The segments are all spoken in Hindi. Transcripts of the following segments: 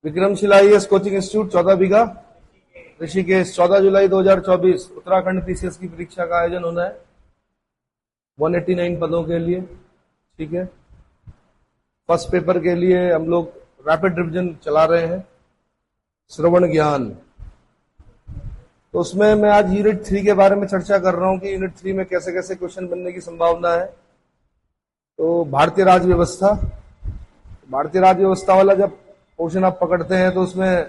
विक्रमशिला आईएएस कोचिंग इंस्टीट्यूट 14 बीघा ऋषिकेश 14 जुलाई 2024 उत्तराखंड पीसीएस की परीक्षा का आयोजन होना है 189 पदों के लिए। ठीक है, फर्स्ट पेपर के लिए हम लोग रैपिड रिवीजन चला रहे हैं, श्रवण ज्ञान। तो उसमें मैं आज यूनिट 3 के बारे में चर्चा कर रहा हूं कि यूनिट 3 में कैसे कैसे क्वेश्चन बनने की संभावना है। तो भारतीय राज्य व्यवस्था वाला जब पोर्शन आप पकड़ते हैं तो उसमें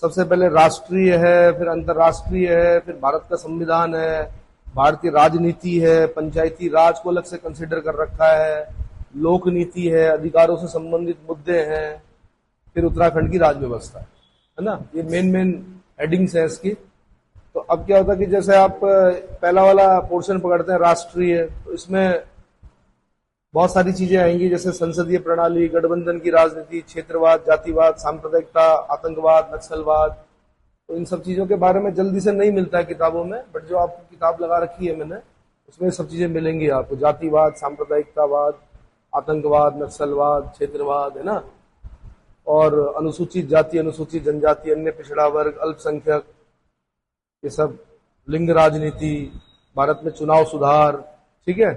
सबसे पहले राष्ट्रीय है, फिर अंतर्राष्ट्रीय है, फिर भारत का संविधान है, भारतीय राजनीति है, पंचायती राज को अलग से कंसिडर कर रखा है, लोक नीति है, अधिकारों से संबंधित मुद्दे हैं, फिर उत्तराखंड की राज्य व्यवस्था है ना। ये मेन हेडिंग्स है इसकी। तो अब क्या होता है कि जैसे आप पहला वाला पोर्शन पकड़ते हैं राष्ट्रीय, तो इसमें बहुत सारी चीजें आएंगी, जैसे संसदीय प्रणाली, गठबंधन की राजनीति, क्षेत्रवाद, जातिवाद, सांप्रदायिकता, आतंकवाद, नक्सलवाद। तो इन सब चीजों के बारे में जल्दी से नहीं मिलता है किताबों में, बट जो आपको किताब लगा रखी है मैंने, उसमें सब चीजें मिलेंगी आपको। जातिवाद, सांप्रदायिकतावाद, आतंकवाद, नक्सलवाद, क्षेत्रवाद, है ना। और अनुसूचित जाति, अनुसूचित जनजाति, अन्य पिछड़ा वर्ग, अल्पसंख्यक, ये सब, लिंग राजनीति, भारत में चुनाव सुधार। ठीक है,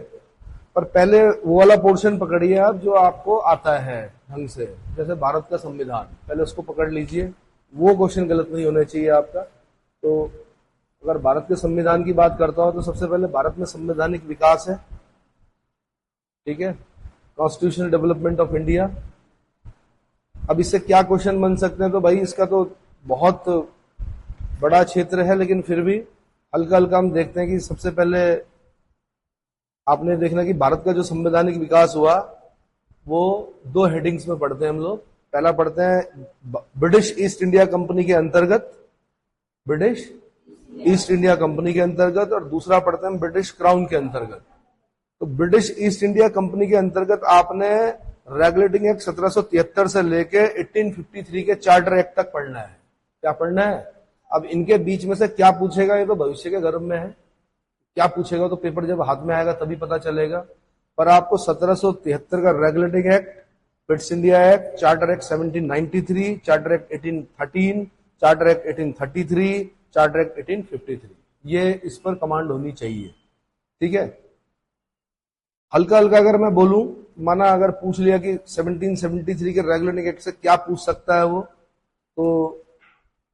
पर पहले वो वाला पोर्शन पकड़िए आप जो आपको आता है ढंग से, जैसे भारत का संविधान, पहले उसको पकड़ लीजिए। वो क्वेश्चन गलत नहीं होना चाहिए आपका। तो अगर भारत के संविधान की बात करता हूं तो सबसे पहले भारत में संवैधानिक विकास है। ठीक है, कॉन्स्टिट्यूशनल डेवलपमेंट ऑफ इंडिया। अब इससे क्या क्वेश्चन बन सकते हैं, तो भाई इसका तो बहुत बड़ा क्षेत्र है, लेकिन फिर भी हल्का हल्का हम देखते हैं कि सबसे पहले आपने देखना कि भारत का जो संवैधानिक विकास हुआ वो 2 हेडिंग्स में पढ़ते हैं हम लोग। पहला पढ़ते हैं ब्रिटिश ईस्ट इंडिया कंपनी के अंतर्गत, ब्रिटिश ईस्ट इंडिया कंपनी के अंतर्गत, और दूसरा पढ़ते हैं ब्रिटिश क्राउन के अंतर्गत। तो ब्रिटिश ईस्ट इंडिया कंपनी के अंतर्गत आपने रेगुलेटिंग एक्ट 1773 से लेके 1853 के चार्टर एक्ट तक पढ़ना है। क्या पढ़ना है? अब इनके बीच में से क्या पूछेगा ये तो भविष्य के गर्भ में है। क्या पूछेगा तो पेपर जब हाथ में आएगा तभी पता चलेगा। पर आपको 1773 का regulating act, British India act, charter act 1793, charter act 1813, charter act 1833, charter act 1853, ये इस पर कमांड होनी चाहिए। ठीक है, हल्का हल्का अगर मैं बोलूं, माना अगर पूछ लिया कि 1773 के रेगुलेटिंग एक्ट से क्या पूछ सकता है वो, तो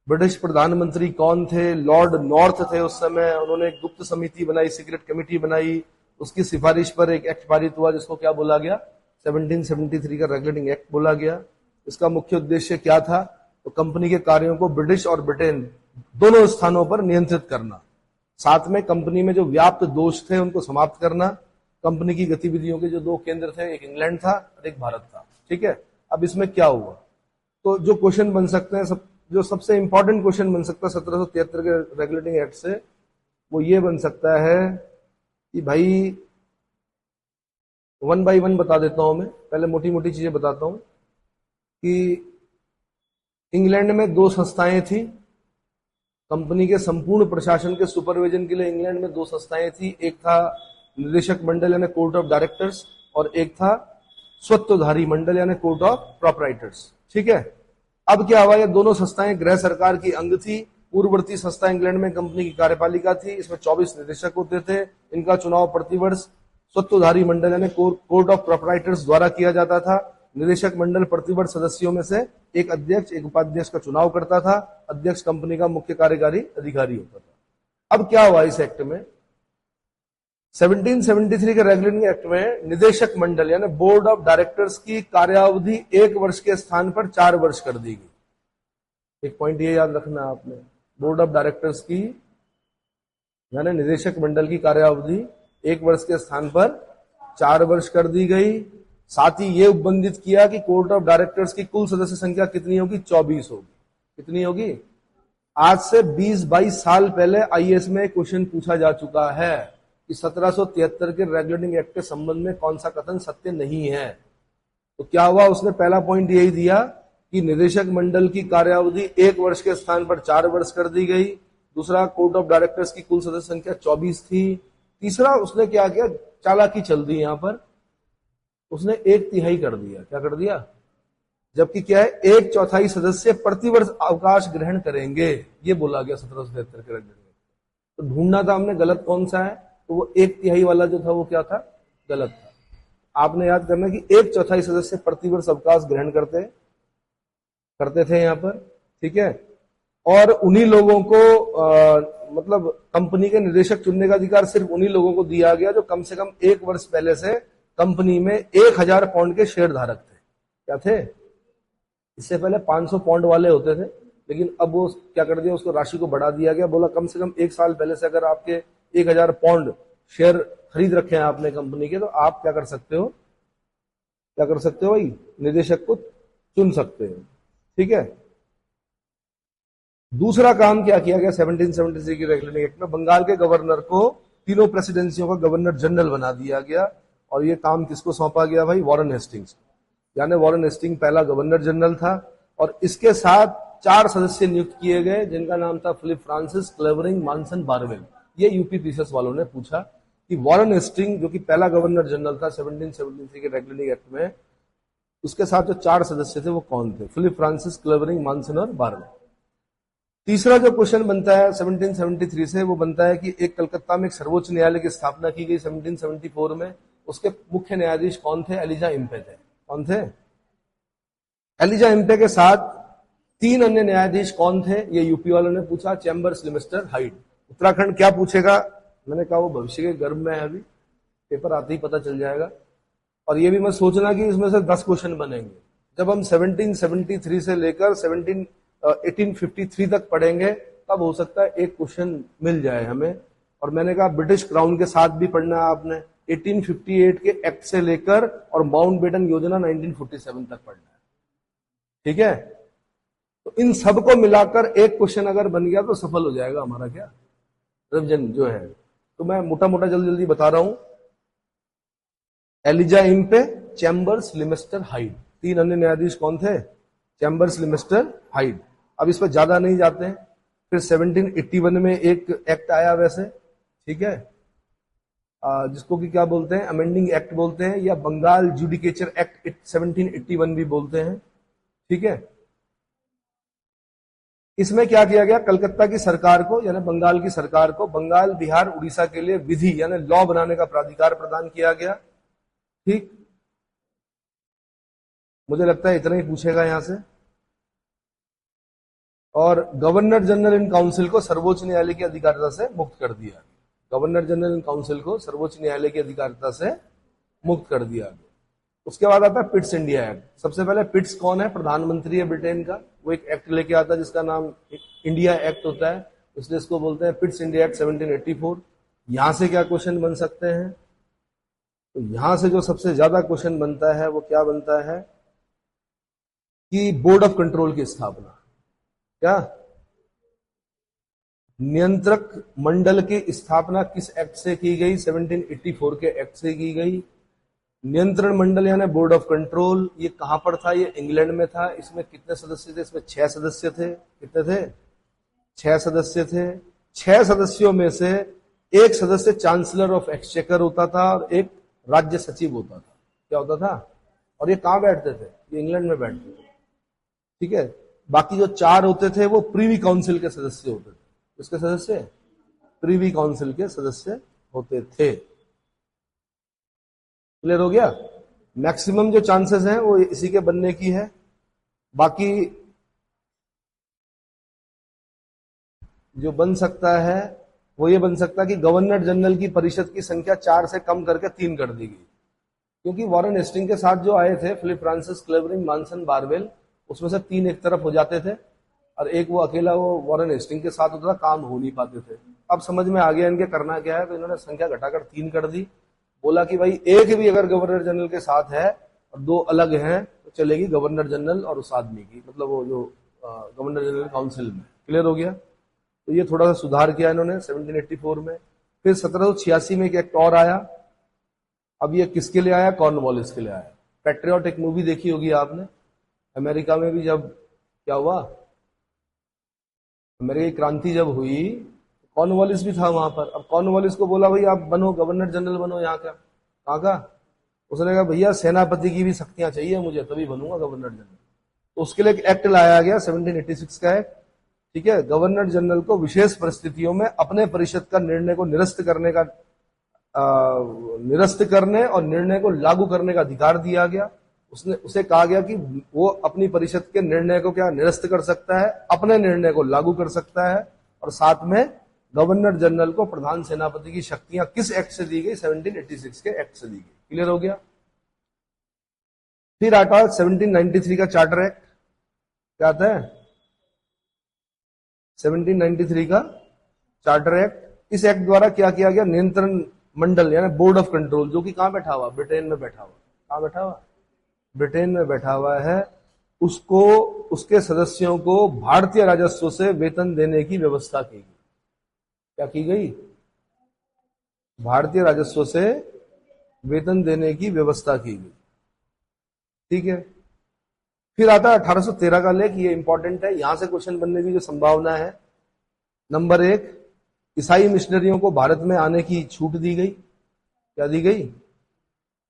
ब्रिटिश प्रधानमंत्री कौन थे? लॉर्ड नॉर्थ थे उस समय। उन्होंने एक गुप्त समिति बनाई, सीक्रेट कमेटी बनाई, उसकी सिफारिश पर एक एक्ट पारित हुआ जिसको क्या बोला गया? 1773 का रेगुलेटिंग एक्ट बोला गया। इसका मुख्य उद्देश्य क्या था? तो कंपनी के कार्यों को ब्रिटिश और ब्रिटेन दोनों स्थानों पर नियंत्रित करना, साथ में कंपनी में जो व्याप्त दोष थे उनको समाप्त करना। कंपनी की गतिविधियों के जो 2 केंद्र थे, एक इंग्लैंड था और एक भारत था। ठीक है, अब इसमें क्या हुआ? तो जो क्वेश्चन बन सकते हैं, जो सबसे इंपॉर्टेंट क्वेश्चन बन सकता है 1773 के रेगुलेटिंग एक्ट से, वो ये बन सकता है कि भाई 1 बाय 1 बता देता हूं मैं, पहले मोटी मोटी चीजें बताता हूं कि इंग्लैंड में 2 संस्थाएं थी। कंपनी के संपूर्ण प्रशासन के सुपरविजन के लिए इंग्लैंड में 2 संस्थाएं थी। एक था निदेशक मंडल यानी कोर्ट ऑफ डायरेक्टर्स, और एक था स्वत्वधारी मंडल यानी कोर्ट ऑफ प्रोपराइटर्स। ठीक है, अब क्या हुआ? ये दोनों संस्थाएं गृह सरकार की अंग थी। पूर्ववर्ती संस्था इंग्लैंड में कंपनी की कार्यपालिका थी। इसमें 24 निदेशक होते थे। इनका चुनाव प्रतिवर्ष स्वत्वधारी मंडल यानी कोर्ट ऑफ प्रोपराइटर्स द्वारा किया जाता था। निदेशक मंडल प्रतिवर्ष सदस्यों में से एक अध्यक्ष, एक उपाध्यक्ष का चुनाव करता था। अध्यक्ष कंपनी का मुख्य कार्यकारी अधिकारी होता था। अब क्या हुआ इस एक्ट में? 1773 के रेगुलेटिंग एक्ट में निदेशक मंडल यानी बोर्ड ऑफ डायरेक्टर्स की कार्यावधि 1 वर्ष के स्थान पर 4 वर्ष कर दी गई। एक पॉइंट ये याद रखना आपने, बोर्ड ऑफ डायरेक्टर्स की यानी निदेशक मंडल की कार्यावधि 1 वर्ष के स्थान पर 4 वर्ष कर दी गई। साथ ही ये उपबंधित किया कि कोर्ट ऑफ डायरेक्टर्स की कुल सदस्य संख्या कितनी होगी? 24 होगी। कितनी होगी? आज से 20-22 साल पहले आईएएस में क्वेश्चन पूछा जा चुका है कि 1773 के रेगुलेटिंग एक्ट के संबंध में कौन सा कथन सत्य नहीं है। तो क्या हुआ? उसने पहला पॉइंट यही दिया कि निदेशक मंडल की कार्यावधि 1 वर्ष के स्थान पर 4 वर्ष कर दी गई। दूसरा, कोर्ट ऑफ डायरेक्टर्स की कुल सदस्य संख्या 24 थी। तीसरा, उसने क्या किया? चालाकी चल दी यहां पर, उसने 1/3 कर दिया। क्या कर दिया? जबकि क्या है, 1/4 सदस्य प्रतिवर्ष अवकाश ग्रहण करेंगे, ये बोला गया 1773 के रेगुलेटिंग एक्ट में। तो ढूंढना था हमने गलत कौन सा है, तो वो 1/3 वाला जो था वो क्या था, गलत था। आपने याद करना कि 1/4 सदस्य प्रतिवर्ष अवकाश ग्रहण करते थे यहां पर, ठीक है। और उन्हीं लोगों को मतलब कंपनी के निदेशक चुनने का अधिकार सिर्फ उन्हीं लोगों को दिया गया जो कम से कम 1 वर्ष पहले से कंपनी में 1000 पाउंड के शेयर धारक थे। क्या थे? इससे पहले 500 पाउंड वाले होते थे, लेकिन अब वो क्या कर दिया, उसको राशि को बढ़ा दिया गया। बोला कम से कम 1 साल पहले से अगर आपके 1000 पाउंड शेयर खरीद रखे हैं आपने कंपनी के, तो आप क्या कर सकते हो भाई, निदेशक को चुन सकते हो, ठीक है। दूसरा काम क्या किया गया 1773 की रेगुलेटिंग एक्ट में, बंगाल के गवर्नर को तीनों प्रेसिडेंसियों का गवर्नर जनरल बना दिया गया। और ये काम किसको सौंपा गया भाई, वॉरेन हेस्टिंग्स। यानी वॉरेन हेस्टिंग पहला गवर्नर जनरल था, और इसके साथ 4 सदस्य नियुक्त किए गए जिनका नाम था फिलिप फ्रांसिस, क्लेवरिंग, मानसन, बारवेल। ये यूपी पीसीएस वालों ने पूछा कि वॉरेन हेस्टिंग जो कि पहला गवर्नर जनरल था 1773 के रेगुलेटिंग एक्ट में, उसके साथ जो 4 सदस्य थे वो कौन थे, फिलिप फ्रांसिस, क्लेवरिंग, मानसन और बारवेल। तीसरा जो क्वेश्चन बनता है 1773 से, वो बनता है कि एक कलकत्ता में एक सर्वोच्च न्यायालय की स्थापना की गई 1774 में। उसके मुख्य न्यायाधीश कौन थे, एलिजा इम्पे थे। कौन थे? एलिजा इम्पे के साथ 3 अन्य न्यायाधीश कौन थे, ये यूपी वालों ने पूछा, चैम्बर्स, लिमिस्टर, हाइड। उत्तराखंड क्या पूछेगा, मैंने कहा वो भविष्य के गर्भ में है, अभी पेपर आते ही पता चल जाएगा। और ये भी मत सोचना कि इसमें से 10 क्वेश्चन बनेंगे। जब हम 1773 से लेकर 1853 तक पढ़ेंगे, तब हो सकता है एक क्वेश्चन मिल जाए हमें। और मैंने कहा ब्रिटिश क्राउन के साथ भी पढ़ना है आपने, 1858 के एक्ट से लेकर और माउंटबेटन योजना 1947 तक पढ़ना है, ठीक है। तो इन सबको मिलाकर एक क्वेश्चन अगर बन गया तो सफल हो जाएगा हमारा क्या रिवीजन जो है। तो मैं मोटा मोटा जल्दी जल्दी बता रहा हूं। Elijah Impey, Chambers, Lemaistre, Hyde. 3 अन्य न्यायाधीश कौन थे, चैम्बर्स, लिमिस्टर, हाइड। अब इस पर ज्यादा नहीं जाते हैं। फिर 1781 में एक एक्ट आया वैसे, ठीक है, जिसको कि क्या बोलते हैं, अमेंडिंग एक्ट बोलते हैं, या बंगाल जुडिकेचर एक्ट 1781 भी बोलते हैं, ठीक है। इसमें क्या किया गया, कलकत्ता की सरकार को यानी बंगाल की सरकार को बंगाल, बिहार, उड़ीसा के लिए विधि यानी लॉ बनाने का प्राधिकार प्रदान किया गया, ठीक। मुझे लगता है इतना ही पूछेगा यहां से। और गवर्नर जनरल इन काउंसिल को सर्वोच्च न्यायालय की अधिकारिता से मुक्त कर दिया। गवर्नर जनरल इन काउंसिल को सर्वोच्च न्यायालय की अधिकारिता से मुक्त कर दिया गया। उसके बाद आता है पिट्स इंडिया एक्ट। सबसे पहले पिट्स कौन है, प्रधानमंत्री है ब्रिटेन का, वो एक एक्ट लेके आता है जिसका नाम इंडिया एक्ट होता है, इसलिए इसको बोलते हैं पिट्स इंडिया एक्ट 1784। यहां से क्या क्वेश्चन बन सकते हैं, तो यहां से जो सबसे ज्यादा क्वेश्चन बनता है वो क्या बनता है कि बोर्ड ऑफ कंट्रोल की स्थापना। क्या नियंत्रक मंडल की स्थापना किस एक्ट से की गई, 1784 के एक्ट से की गई। नियंत्रण मंडल यानी बोर्ड ऑफ कंट्रोल, ये कहां पर था, ये इंग्लैंड में था। इसमें कितने सदस्य थे, इसमें 6 सदस्य थे। कितने थे, 6 सदस्य थे। 6 सदस्यों में से एक सदस्य चांसलर ऑफ एक्सचेकर होता था और एक राज्य सचिव होता था। क्या होता था, और ये कहां बैठते थे, ये इंग्लैंड में बैठते थे, ठीक है। बाकी जो 4 होते थे वो प्रीवी काउंसिल के सदस्य होते थे। उसके सदस्य प्रीवी काउंसिल के सदस्य होते थे। क्लियर हो गया। मैक्सिमम जो चांसेस हैं वो इसी के बनने की है। बाकी जो बन सकता है वो ये बन सकता है कि गवर्नर जनरल की परिषद की संख्या 4 से कम करके 3 कर दी गई, क्योंकि वॉरेन हेस्टिंग के साथ जो आए थे फिलिप फ्रांसिस, क्लेवरिंग, मानसन, बारवेल, उसमें से 3 एक तरफ हो जाते थे और एक वो अकेला वो वॉरेन हेस्टिंग के साथ होता था, काम हो नहीं पाते थे। अब समझ में आ गया इनके करना क्या है, तो इन्होंने संख्या घटाकर 3 कर दी। बोला कि भाई एक भी अगर गवर्नर जनरल के साथ है और 2 अलग हैं तो चलेगी गवर्नर जनरल और उस आदमी की, मतलब वो जो गवर्नर जनरल काउंसिल में। क्लियर हो गया। तो ये थोड़ा सा सुधार किया इन्होंने 1784 में। फिर 1786 में एक एक्ट और आया। अब ये किसके लिए आया, कॉर्नवालिस के लिए आया। पैट्रियट एक मूवी देखी होगी आपने। अमेरिका में भी जब क्या हुआ, अमेरिका की क्रांति जब हुई, कॉर्नवालिस भी था वहां पर। अब कॉर्नवालिस को बोला भाई आप बनो गवर्नर जनरल बनो यहाँ का, कहाँ का। उसने कहा भैया सेनापति की भी शक्तियां चाहिए मुझे, तभी बनूंगा गवर्नर जनरल। तो उसके लिए एक एक्ट लाया गया 1786 का एक्ट, ठीक है। गवर्नर जनरल को विशेष परिस्थितियों में अपने परिषद का निर्णय को निरस्त करने और निर्णय को लागू करने का अधिकार दिया गया। उसे कहा गया कि वो अपनी परिषद के निर्णय को क्या निरस्त कर सकता है, अपने निर्णय को लागू कर सकता है, और साथ में गवर्नर जनरल को प्रधान सेनापति की शक्तियां किस एक्ट से दी गई, 1786 के एक्ट से दी गई। क्लियर हो गया। फिर आता 1793 का चार्टर एक्ट। क्या आता है? 1793 का चार्टर एक्ट। इस एक्ट द्वारा क्या किया गया, नियंत्रण मंडल यानी बोर्ड ऑफ कंट्रोल, जो कि कहां बैठा हुआ, ब्रिटेन में बैठा हुआ। कहां बैठा हुआ? ब्रिटेन में बैठा हुआ है। उसको, उसके सदस्यों को भारतीय राजस्व से वेतन देने की व्यवस्था की गई। क्या की गई? भारतीय राजस्व से वेतन देने की व्यवस्था की गई, ठीक है। फिर आता है 1813 का लेख। ये इंपॉर्टेंट है, यहां से क्वेश्चन बनने की जो संभावना है। नंबर 1, ईसाई मिशनरियों को भारत में आने की छूट दी गई। क्या दी गई?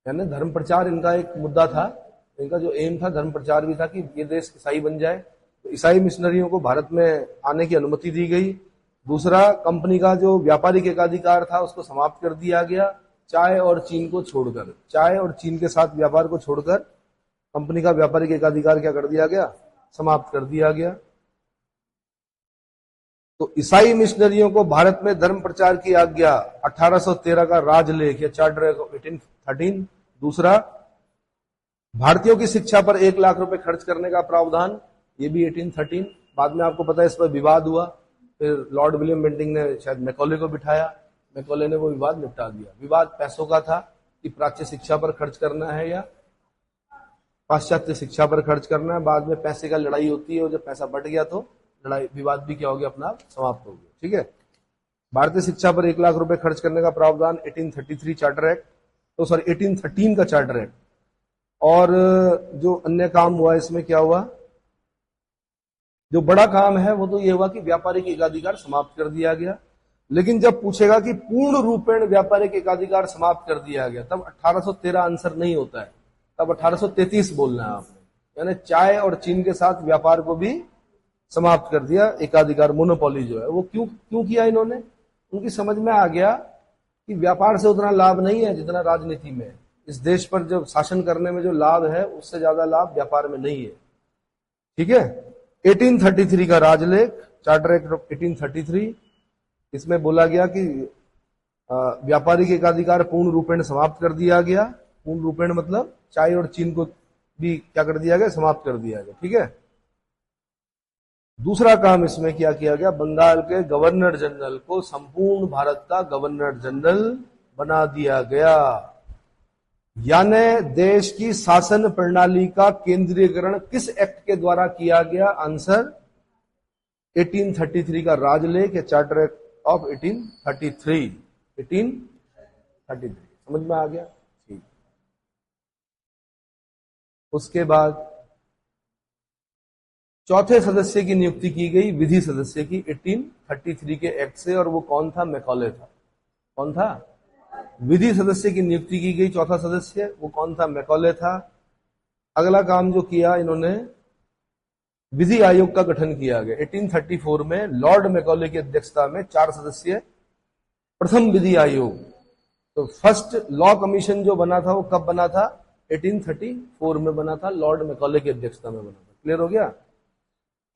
यानी धर्म प्रचार इनका एक मुद्दा था, इनका जो एम था धर्म प्रचार भी था कि ये देश ईसाई बन जाए। तो ईसाई मिशनरियों को भारत में आने की अनुमति दी गई। दूसरा, कंपनी का जो व्यापारिक एकाधिकार था उसको समाप्त कर दिया गया, चाय और चीन को छोड़कर। चाय और चीन के साथ व्यापार को छोड़कर कंपनी का व्यापारिक एकाधिकार क्या कर दिया गया, समाप्त कर दिया गया। तो ईसाई मिशनरियों को भारत में धर्म प्रचार की आज्ञा, 1813 का राजलेख या चार्टर ऑफ 1813। दूसरा, भारतीयों की शिक्षा पर 1 लाख रुपए खर्च करने का प्रावधान, ये भी 1813। बाद में आपको पता है इस पर विवाद हुआ, फिर लॉर्ड विलियम बेंटिंग ने शायद मैकॉले को बिठाया, मैकॉले ने वो विवाद निपटा दिया। विवाद पैसों का था कि प्राच्य शिक्षा पर खर्च करना है या पाश्चात्य शिक्षा पर खर्च करना है। बाद में पैसे का लड़ाई होती है और जब पैसा बट गया तो लड़ाई विवाद भी क्या हो गया, अपना समाप्त हो गया, ठीक है। भारतीय शिक्षा पर 1 लाख रुपए खर्च करने का प्रावधान 1833 चार्टर एक्ट, तो सॉरी 1813 का चार्टर एक्ट। और जो अन्य काम हुआ इसमें क्या हुआ, जो बड़ा काम है वो तो ये हुआ कि व्यापारिक एकाधिकार समाप्त कर दिया गया। लेकिन जब पूछेगा कि पूर्ण रूपेण व्यापारिक एकाधिकार समाप्त कर दिया गया, तब 1813 आंसर नहीं होता है, तब 1833 बोलना है आपने। यानी चाय और चीन के साथ व्यापार को भी समाप्त कर दिया, एकाधिकार, मोनोपोली जो है वो क्यों किया इन्होंने। उनकी समझ में आ गया कि व्यापार से उतना लाभ नहीं है जितना राजनीति में। इस देश पर जब शासन करने में जो लाभ है उससे ज्यादा लाभ व्यापार में नहीं है, ठीक है। 1833 का राजलेख, चार्टर एक्ट ऑफ 1833, इसमें बोला गया कि व्यापारिक एकाधिकार पूर्ण रूपेण समाप्त कर दिया गया। पूर्ण रूपेण मतलब चाय और चीन को भी क्या कर दिया गया, समाप्त कर दिया गया, ठीक है। दूसरा काम इसमें क्या किया गया, बंगाल के गवर्नर जनरल को संपूर्ण भारत का गवर्नर जनरल बना दिया गया। यानी देश की शासन प्रणाली का केंद्रीकरण किस एक्ट के द्वारा किया गया, आंसर 1833 का राजलेख या चार्टर एक्ट ऑफ 1833। 1833 समझ में आ गया, ठीक। उसके बाद चौथे सदस्य की नियुक्ति की गई, विधि सदस्य की, 1833 के एक्ट से, और वो कौन था, मैकॉले था। कौन था? विधि सदस्य की नियुक्ति की गई, चौथा सदस्य वो कौन था, मैकॉले था। अगला काम जो किया इन्होंने, विधि आयोग का गठन किया गया 1834 में, लॉर्ड मैकॉले की अध्यक्षता में 4 सदस्य प्रथम विधि आयोग। तो फर्स्ट लॉ कमीशन जो बना था वो कब बना था, 1834 में बना था, लॉर्ड मैकॉले की अध्यक्षता में बना था। क्लियर हो गया।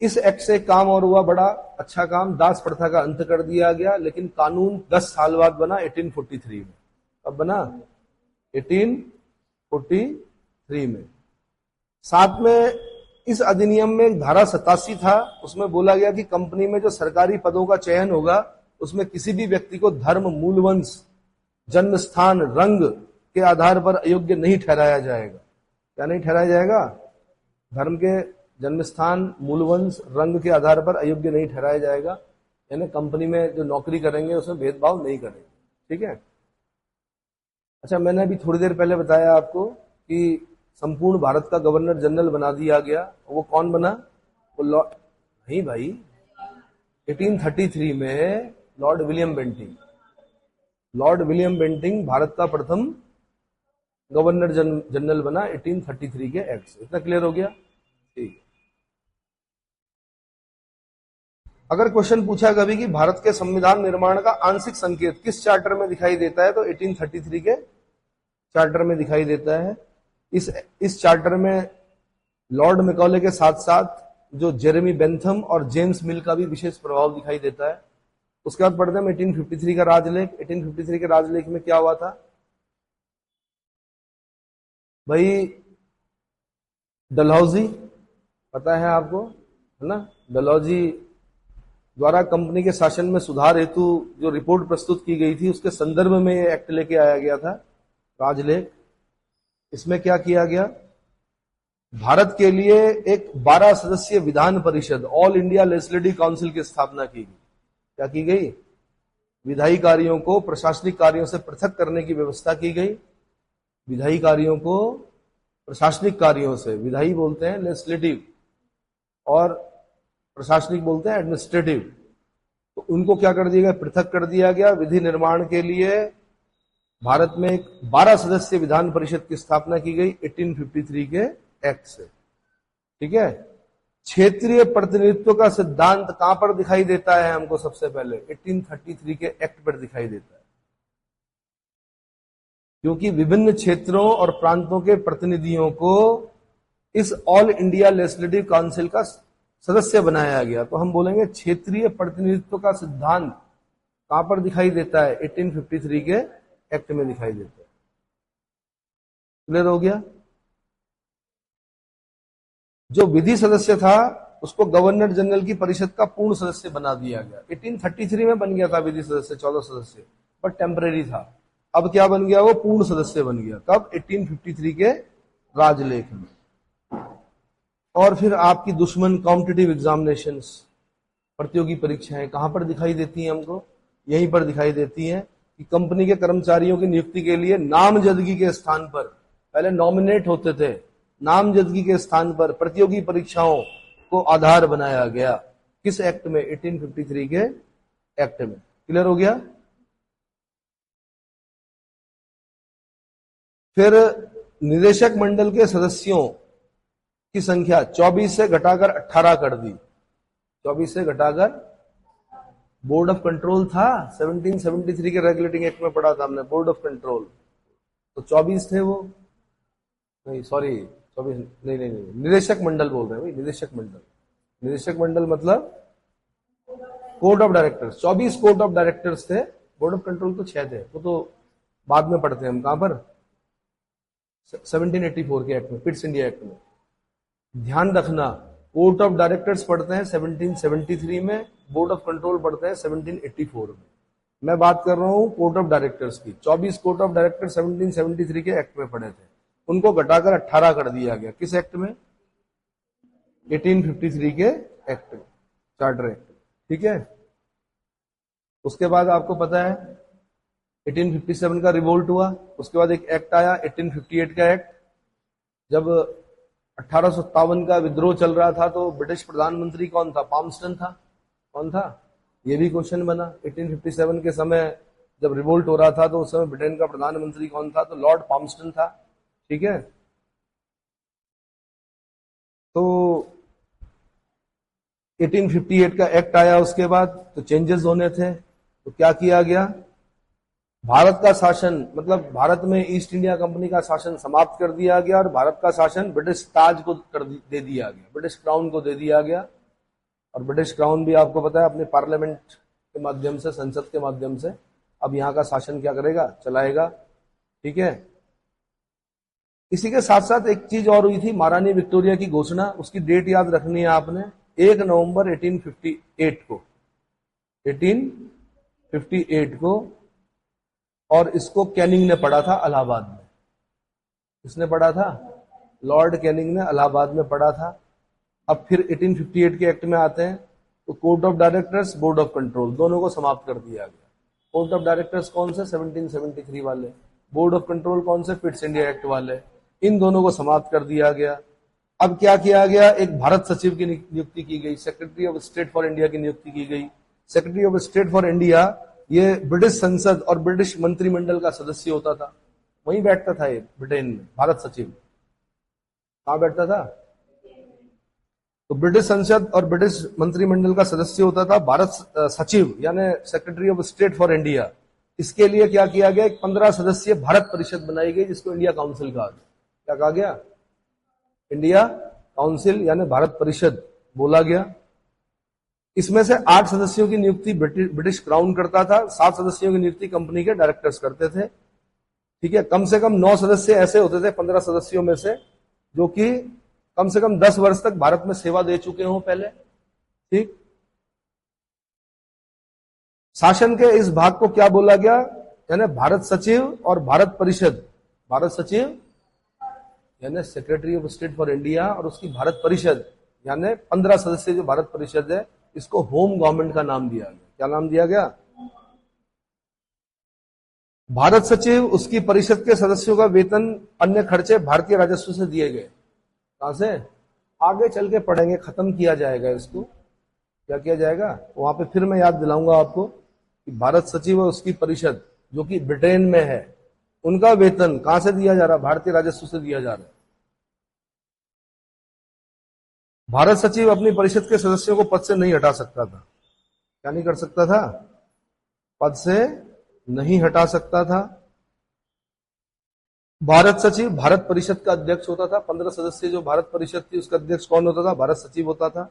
इस एक्ट से काम और हुआ बड़ा अच्छा काम, दास प्रथा का अंत कर दिया गया। लेकिन कानून 10 साल बाद बना, 1843 में। कब बना? 1843 में। साथ में इस अधिनियम में एक धारा 87 था, उसमें बोला गया कि कंपनी में जो सरकारी पदों का चयन होगा उसमें किसी भी व्यक्ति को धर्म, मूलवंश, जन्म स्थान, रंग के आधार पर अयोग्य नहीं ठहराया जाएगा। क्या नहीं ठहराया जाएगा? धर्म के, जन्म स्थान, मूलवंश, रंग के आधार पर अयोग्य नहीं ठहराया जाएगा। यानी कंपनी में जो नौकरी करेंगे उसमें भेदभाव नहीं करेंगे, ठीक है। अच्छा, मैंने अभी थोड़ी देर पहले बताया आपको कि संपूर्ण भारत का गवर्नर जनरल बना दिया गया। वो कौन बना? वो लॉर्ड, नहीं भाई, 1833 में Lord William Bentinck. Lord William Bentinck भारत का प्रथम गवर्नर जनरल बना 1833 के एक्ट से। इतना क्लियर हो गया, ठीक। अगर क्वेश्चन पूछा कभी कि भारत के संविधान निर्माण का आंशिक संकेत किस चार्टर में दिखाई देता है, तो 1833 के चार्टर में दिखाई देता है। इस चार्टर में लॉर्ड मैकॉले के साथ साथ जो जेरेमी बेंथम और जेम्स मिल का भी विशेष प्रभाव दिखाई देता है। उसके बाद पढ़ते हैं 1853 का राजलेख। 1853 के राजलेख में क्या हुआ था भाई? डलहौजी पता है आपको, है ना? डलहौजी द्वारा कंपनी के शासन में सुधार हेतु जो रिपोर्ट प्रस्तुत की गई थी, उसके संदर्भ में ये एक्ट लेके आया गया था, राजलेख। इसमें क्या किया गया? भारत के लिए एक 12 सदस्यीय Vidhan Parishad, all India legislative council की स्थापना की गई। क्या की गई? विधायी कार्यों को प्रशासनिक कार्यों से पृथक करने की व्यवस्था की गई। विधायी कार्यों को प्रशासनिक कार्यों से, विधायी बोलते हैं लेजिस्लेटिव और प्रशासनिक बोलते हैं एडमिनिस्ट्रेटिव, तो उनको क्या कर दिया गया? पृथक कर दिया गया। विधि निर्माण के लिए भारत में एक 12 सदस्यीय विधान परिषद की स्थापना की गई 1853 के एक्ट से। ठीक है। क्षेत्रीय प्रतिनिधित्व का सिद्धांत कहां पर दिखाई देता है हमको? सबसे पहले 1833 के एक्ट पर दिखाई देता है, क्योंकि विभिन्न क्षेत्रों और प्रांतों के प्रतिनिधियों को इस ऑल इंडिया लेजिस्लेटिव काउंसिल का सदस्य बनाया गया। तो हम बोलेंगे क्षेत्रीय प्रतिनिधित्व का सिद्धांत कहां पर दिखाई देता है? 1853 के एक्ट में दिखाई देता है। क्लियर हो गया? जो विधि सदस्य था उसको गवर्नर जनरल की परिषद का पूर्ण सदस्य बना दिया गया। 1833 में बन गया था विधि सदस्य 14 सदस्य, पर टेम्परेरी था। अब क्या बन गया? वो पूर्ण सदस्य बन गया। कब? 1853 के राजलेख में। और फिर आपकी दुश्मन कॉम्पिटिटिव एग्जामिनेशंस, प्रतियोगी परीक्षाएं कहां पर दिखाई देती हैं हमको? यहीं पर दिखाई देती हैं कि कंपनी के कर्मचारियों की नियुक्ति के लिए नामजदगी के स्थान पर, पहले नॉमिनेट होते थे, नामजदगी के स्थान पर प्रतियोगी परीक्षाओं को आधार बनाया गया। किस एक्ट में? 1853 के एक्ट में। क्लियर हो गया? फिर निदेशक मंडल के सदस्यों की संख्या 24 से घटाकर 18 कर दी। 24 से घटाकर, बोर्ड ऑफ कंट्रोल था 1773 के रेगुलेटिंग एक्ट में पढ़ा था हमने, बोर्ड ऑफ कंट्रोल, तो 24 थे वो। नहीं सॉरी, 24 नहीं, निदेशक मंडल बोल रहे हैं भाई, निदेशक मंडल। निदेशक मंडल मतलब court of directors, 24 court of directors थे। बोर्ड ऑफ कंट्रोल तो 6 थे, वो तो बाद में पढ़ते हैं हम। कहां पर? 1784 के एक्ट में, पिट्स इंडिया एक्ट में। ध्यान रखना, कोर्ट ऑफ डायरेक्टर्स पढ़ते हैं 1773 में, बोर्ड ऑफ कंट्रोल पढ़ते हैं 1784 में। मैं बात कर रहा हूं कोर्ट ऑफ डायरेक्टर्स की। 24 कोर्ट ऑफ डायरेक्टर 1773 के एक्ट में पढ़े थे, उनको घटाकर 18 कर दिया गया। किस एक्ट में? 1853 के एक्ट में, चार्टर एक्ट। ठीक है। उसके बाद आपको पता है 1857 का रिवोल्ट हुआ। उसके बाद एक एक्ट आया 1858 का एक्ट। जब 1857 का विद्रोह चल रहा था तो ब्रिटिश प्रधानमंत्री कौन था? पाल्मस्टन था। कौन था? ये भी क्वेश्चन बना। 1857 के समय जब रिवोल्ट हो रहा था तो उस समय ब्रिटेन का प्रधानमंत्री कौन था? तो लॉर्ड पाल्मस्टन था। ठीक है। तो 1858 का एक्ट आया, उसके बाद तो चेंजेस होने थे, तो क्या किया गया? भारत का शासन, मतलब भारत में ईस्ट इंडिया कंपनी का शासन समाप्त कर दिया गया और भारत का शासन ब्रिटिश ताज को दे दिया गया, ब्रिटिश क्राउन को दे दिया गया। और ब्रिटिश क्राउन भी आपको पता है अपने पार्लियामेंट के माध्यम से, संसद के माध्यम से अब यहाँ का शासन क्या करेगा? चलाएगा। ठीक है। इसी के साथ साथ एक चीज और हुई थी, महारानी विक्टोरिया की घोषणा। उसकी डेट याद रखनी है आपने, 1 नवंबर 1858 को, 1858 को। और इसको कैनिंग ने पढ़ा था इलाहाबाद में। किसने पढ़ा था? लॉर्ड कैनिंग ने इलाहाबाद में पढ़ा था। अब फिर 1858 के एक्ट में आते हैं तो court of directors, board of control, दोनों को समाप्त कर दिया गया। कोर्ट ऑफ डायरेक्टर्स कौन से? 1773 वाले। बोर्ड ऑफ कंट्रोल कौन से? पिट्स इंडिया एक्ट वाले। इन दोनों को समाप्त कर दिया गया। अब क्या किया गया? एक भारत सचिव की नियुक्ति की गई, secretary of state for India की नियुक्ति की गई। Secretary of state for India ये ब्रिटिश संसद और ब्रिटिश मंत्रिमंडल का सदस्य होता था, वहीं बैठता था ये ब्रिटेन में। भारत सचिव कहां बैठता था? तो ब्रिटिश संसद और ब्रिटिश मंत्रिमंडल का सदस्य होता था भारत सचिव यानी secretary of state for India. इसके लिए क्या किया गया, एक 15 सदस्यीय भारत परिषद बनाई गई जिसको इंडिया काउंसिल कहा गया। क्या कहा गया? इंडिया काउंसिल यानी भारत परिषद बोला गया। इसमें से 8 सदस्यों की नियुक्ति ब्रिटिश क्राउन करता था, 7 सदस्यों की नियुक्ति कंपनी के डायरेक्टर्स करते थे। ठीक है, कम से कम 9 सदस्य ऐसे होते थे 15 सदस्यों में से जो कि कम से कम 10 वर्ष तक भारत में सेवा दे चुके हों पहले। ठीक, शासन के इस भाग को क्या बोला गया, यानी भारत सचिव और भारत परिषद। भारत सचिव यानी secretary of state for India और उसकी भारत परिषद यानी 15 सदस्य जो भारत परिषद है, इसको होम गवर्नमेंट का नाम दिया गया। क्या नाम दिया गया? भारत सचिव, उसकी परिषद के सदस्यों का वेतन, अन्य खर्चे भारतीय राजस्व से दिए गए। कहां से? आगे चल के पढ़ेंगे, खत्म किया जाएगा इसको। क्या किया जाएगा वहां पे, फिर मैं याद दिलाऊंगा आपको कि भारत सचिव और उसकी परिषद जो कि ब्रिटेन में है, उनका वेतन कहां से दिया जा रहा? भारतीय राजस्व से दिया जा रहा है। भारत सचिव अपनी परिषद के सदस्यों को पद से नहीं हटा सकता था। क्या नहीं कर सकता था? पद से नहीं हटा सकता था। भारत सचिव भारत परिषद का अध्यक्ष होता था। 15 सदस्य जो भारत परिषद थी उसका अध्यक्ष कौन होता था? भारत सचिव होता था।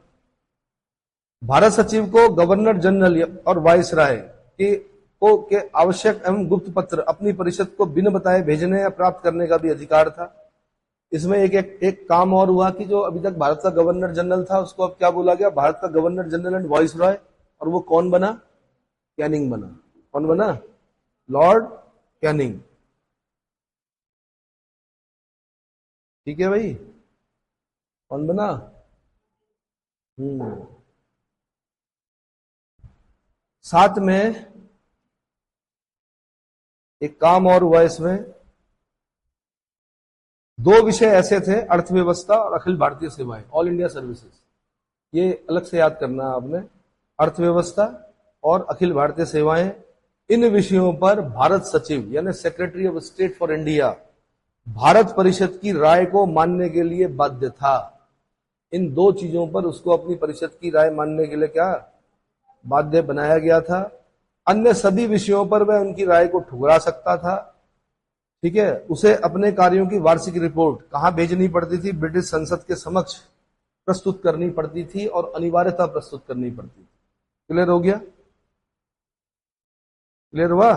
भारत सचिव को गवर्नर जनरल और वायसराय के आवश्यक एवं गुप्त पत्र अपनी परिषद को बिना बताए भेजने या प्राप्त करने का भी अधिकार था। इसमें एक काम और हुआ कि जो अभी तक भारत का गवर्नर जनरल था उसको अब क्या बोला गया? भारत का गवर्नर जनरल एंड वायसराय। और वो कौन बना? कैनिंग बना। कौन बना? Lord Canning. ठीक है भाई, कौन बना? साथ में एक काम और हुआ इसमें, 2 विषय ऐसे थे, अर्थव्यवस्था और अखिल भारतीय सेवाएं, ऑल इंडिया सर्विसेज। ये अलग से याद करना है आपने, अर्थव्यवस्था और अखिल भारतीय सेवाएं। इन विषयों पर भारत सचिव यानी secretary of state for India Bharat परिषद की राय को मानने के लिए बाध्य था। इन 2 चीजों पर उसको अपनी परिषद की राय मानने के लिए क्या बाध्य बनाया गया था। अन्य सभी विषयों पर वह उनकी राय को ठुकरा सकता था। ठीक है, उसे अपने कार्यों की वार्षिक रिपोर्ट कहां भेजनी पड़ती थी? ब्रिटिश संसद के समक्ष प्रस्तुत करनी पड़ती थी और अनिवार्यता प्रस्तुत करनी पड़ती थी। क्लियर हो गया? क्लियर हुआ?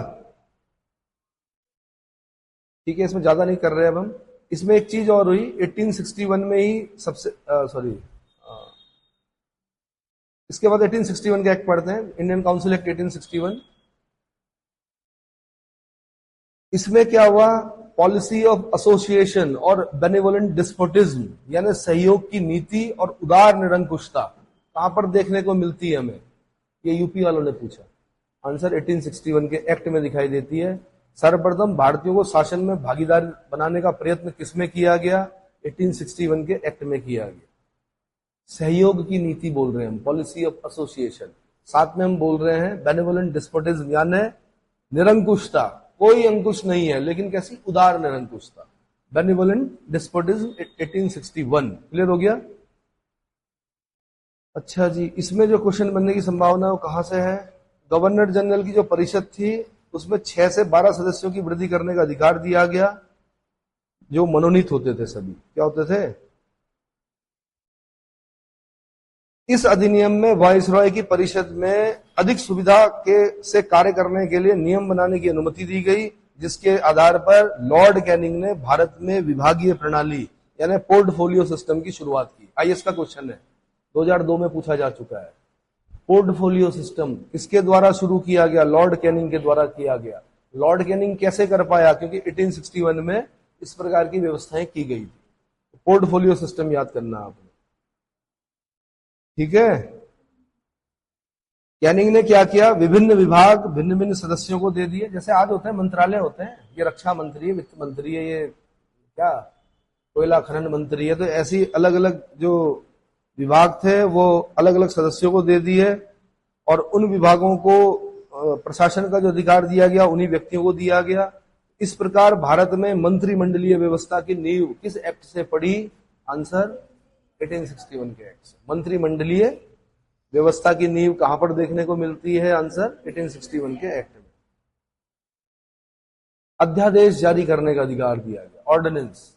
ठीक है, इसमें ज्यादा नहीं कर रहे अब हम। इसमें एक चीज और हुई, 1861 में ही सबसे इसके बाद 1861 का एक्ट पढ़ते हैं, इंडियन काउंसिल एक्ट 1861। इसमें क्या हुआ? पॉलिसी ऑफ एसोसिएशन और बेनेवोलेंट डिस्पोटिज्म यानी सहयोग की नीति और उदार निरंकुशता कहां पर देखने को मिलती है हमें? ये यूपी वालों ने पूछा। आंसर 1861 के एक्ट में दिखाई देती है। सर्वप्रथम भारतीयों को शासन में भागीदार बनाने का प्रयत्न किसमें किया गया? 1861 के एक्ट में किया गया। सहयोग की नीति बोल रहे हैं हम, पॉलिसी ऑफ एसोसिएशन। साथ में हम बोल रहे हैं बेनेवोलेंट डिस्पोटिज्म यानी निरंकुशता, कोई अंकुश नहीं है लेकिन कैसी? उदार निरंकुशता, बेनेवोलेंट डिस्पोटिज्म 1861। क्लियर हो गया? अच्छा जी, इसमें जो क्वेश्चन बनने की संभावना है वो कहां से है? गवर्नर जनरल की जो परिषद थी उसमें 6 से 12 सदस्यों की वृद्धि करने का अधिकार दिया गया जो मनोनीत होते थे। सभी क्या होते थे? इस अधिनियम में वायसरॉय की परिषद में अधिक सुविधा से कार्य करने के लिए नियम बनाने की अनुमति दी गई, जिसके आधार पर लॉर्ड कैनिंग ने भारत में विभागीय प्रणाली यानी पोर्टफोलियो सिस्टम की शुरुआत की। आईएएस का क्वेश्चन है, 2002 में पूछा जा चुका है। पोर्टफोलियो सिस्टम किसके द्वारा शुरू किया गया? लॉर्ड कैनिंग के द्वारा किया गया। लॉर्ड कैनिंग कैसे कर पाया? क्योंकि 1861 में इस प्रकार की व्यवस्थाएं की गई थी। पोर्टफोलियो सिस्टम याद करना आपने। ठीक है, कैनिंग ने क्या किया? विभिन्न विभाग भिन्न भिन्न सदस्यों को दे दिए। जैसे आज होते हैं मंत्रालय होते हैं, ये रक्षा मंत्री है, वित्त मंत्री है, ये क्या कोयला खनन मंत्री है। तो ऐसी अलग अलग जो विभाग थे वो अलग अलग सदस्यों को दे दिए और उन विभागों को प्रशासन का जो अधिकार दिया गया उन्हीं व्यक्तियों को दिया गया। इस प्रकार भारत में मंत्रिमंडलीय व्यवस्था की नींव किस एक्ट से पड़ी? आंसर 1861 के एक्ट से। मंत्रिमंडलीय व्यवस्था की नींव कहां पर देखने को मिलती है? आंसर 1861 के एक्ट में। अध्यादेश जारी करने का अधिकार दिया गया, ऑर्डिनेंस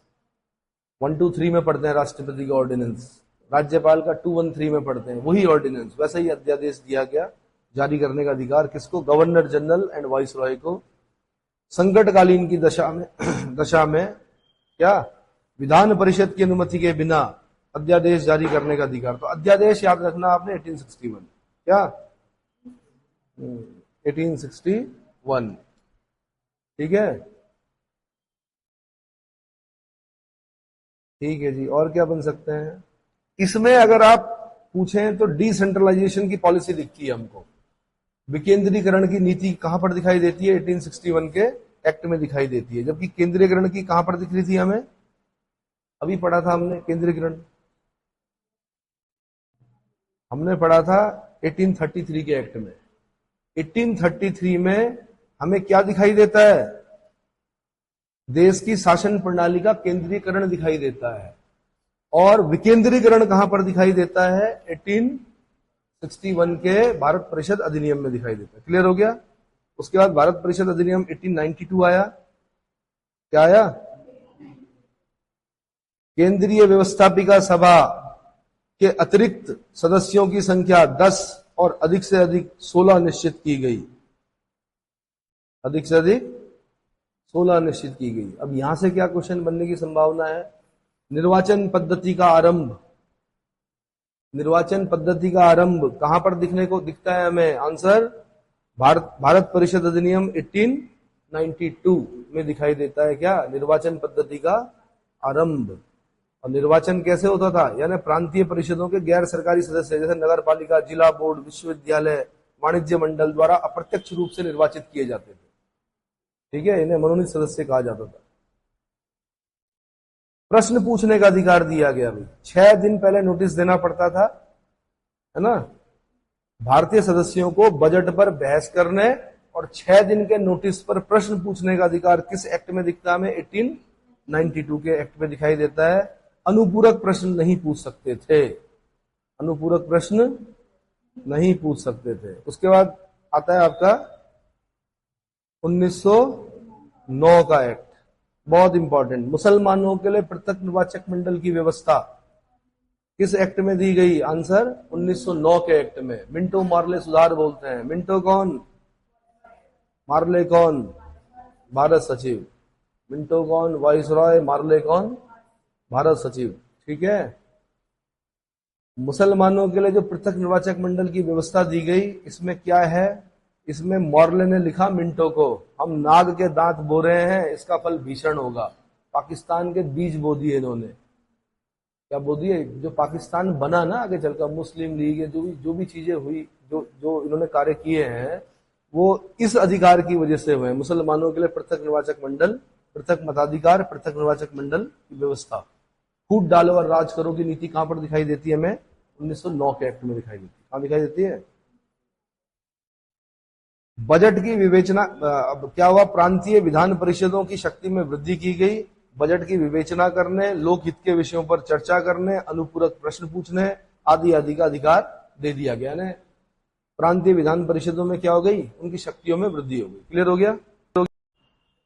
123 में पढ़ते हैं राष्ट्रपति का ऑर्डिनेंस, राज्यपाल का 213 में पढ़ते हैं वही ऑर्डिनेंस, वैसे ही अध्यादेश दिया गया जारी करने का अधिकार किसको? Governor general and vice Roy को। संकटकालीन की दशा में क्या विधान परिषद की अनुमति के बिना अध्यादेश जारी करने का अधिकार। तो अध्यादेश याद रखना आपने 1861, क्या 1861, ठीक है। ठीक है जी, और क्या बन सकते हैं इसमें? अगर आप पूछें तो डिसेंट्रलाइजेशन की पॉलिसी दिखती है हमको। विकेंद्रीकरण की नीति कहां पर दिखाई देती है? 1861 के एक्ट में दिखाई देती है। जबकि केंद्रीकरण की कहां पर दिख रही थी हमें? अभी पढ़ा था हमने केंद्रीकरण, हमने पढ़ा था 1833 के एक्ट में। 1833 में हमें क्या दिखाई देता है? देश की शासन प्रणाली का केंद्रीकरण दिखाई देता है। और विकेंद्रीकरण कहां पर दिखाई देता है? 1861 के भारत परिषद अधिनियम में दिखाई देता है। क्लियर हो गया? उसके बाद भारत परिषद अधिनियम 1892 आया। क्या आया? केंद्रीय व्यवस्थापिका सभा के अतिरिक्त सदस्यों की संख्या 10 और अधिक से अधिक 16 निश्चित की गई। अधिक से अधिक 16 निश्चित की गई। अब यहां से क्या क्वेश्चन बनने की संभावना है? निर्वाचन पद्धति का आरंभ, निर्वाचन पद्धति का आरंभ कहां पर दिखने को दिखता है हमें? आंसर भारत परिषद अधिनियम 1892 में दिखाई देता है। क्या? निर्वाचन पद्धति का आरंभ। और निर्वाचन कैसे होता था? यानी प्रांतीय परिषदों के गैर सरकारी सदस्य जैसे नगर पालिका, जिला बोर्ड, विश्वविद्यालय, वाणिज्य मंडल द्वारा अप्रत्यक्ष रूप से निर्वाचित किए जाते थे। ठीक है, इन्हें मनोनीत सदस्य कहा जाता था। प्रश्न पूछने का अधिकार दिया गया भाई। 6 दिन पहले नोटिस देना पड़ता था, है ना, भारतीय सदस्यों को बजट पर बहस करने, और 6 दिन के नोटिस पर प्रश्न पूछने का अधिकार किस एक्ट में दिखता है? 1892 के एक्ट में दिखाई देता है। अनुपूरक प्रश्न नहीं पूछ सकते थे, अनुपूरक प्रश्न नहीं पूछ सकते थे। उसके बाद आता है आपका 1909 का एक्ट, बहुत इंपॉर्टेंट। मुसलमानों के लिए पृथक निर्वाचक मंडल की व्यवस्था किस एक्ट में दी गई? आंसर 1909 के एक्ट में। मिंटो मार्ले सुधार बोलते हैं। मिंटो कौन? मार्ले कौन? भारत सचिव। मिंटो कौन? वाइस रॉय। मार्ले कौन? भारत सचिव। ठीक है। मुसलमानों के लिए जो पृथक निर्वाचक मंडल की व्यवस्था दी गई, इसमें क्या है? इसमें मॉर्ले ने लिखा मिंटो को, हम नाग के दांत बो रहे हैं, इसका फल भीषण होगा। पाकिस्तान के बीज बो दिए इन्होंने। क्या बो दिए? जो पाकिस्तान बना ना आगे चलकर, मुस्लिम लीग, जो भी चीजें हुई, जो इन्होंने कार्य किए हैं, वो इस अधिकार की वजह से हुए। मुसलमानों के लिए पृथक निर्वाचक मंडल, पृथक मताधिकार, पृथक निर्वाचक मंडल की व्यवस्था। फूट डालो और राज करो की नीति कहां पर दिखाई देती है हमें? 1909 के एक्ट में दिखाई देती है। कहां दिखाई देती है? बजट की विवेचना। अब क्या हुआ? प्रांतीय विधान परिषदों की शक्ति में वृद्धि की गई। बजट की विवेचना करने, लोकहित के विषयों पर चर्चा करने, अनुपूरक प्रश्न पूछने आदि आदि का अधिकार दे दिया गया ने। प्रांतीय विधान परिषदों में क्या हो गई? उनकी शक्तियों में वृद्धि हो गई। क्लियर हो गया?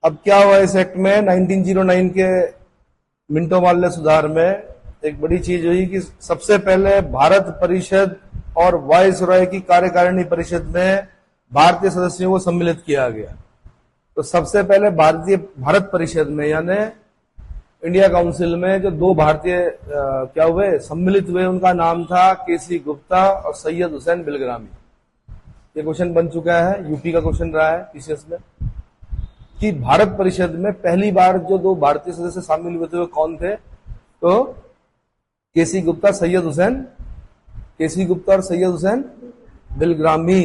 अब क्या हुआ इस एक्ट में? 1909 के मिंटो मार्ले सुधार में एक बड़ी चीज हुई कि सबसे पहले भारत परिषद और वाइस रॉय की कार्यकारिणी परिषद में भारतीय सदस्यों को सम्मिलित किया गया। तो सबसे पहले भारत परिषद में यानी इंडिया काउंसिल में जो 2 भारतीय क्या हुए? सम्मिलित हुए। उनका नाम था केसी गुप्ता और सैयद हुसैन बिलग्रामी। ये क्वेश्चन बन चुका है, यूपी का क्वेश्चन रहा है पीसीएस में, कि भारत परिषद में पहली बार जो 2 भारतीय सदस्य शामिल हुए थे वो कौन थे? तो केसी गुप्ता और सैयद हुसैन बिलग्रामी।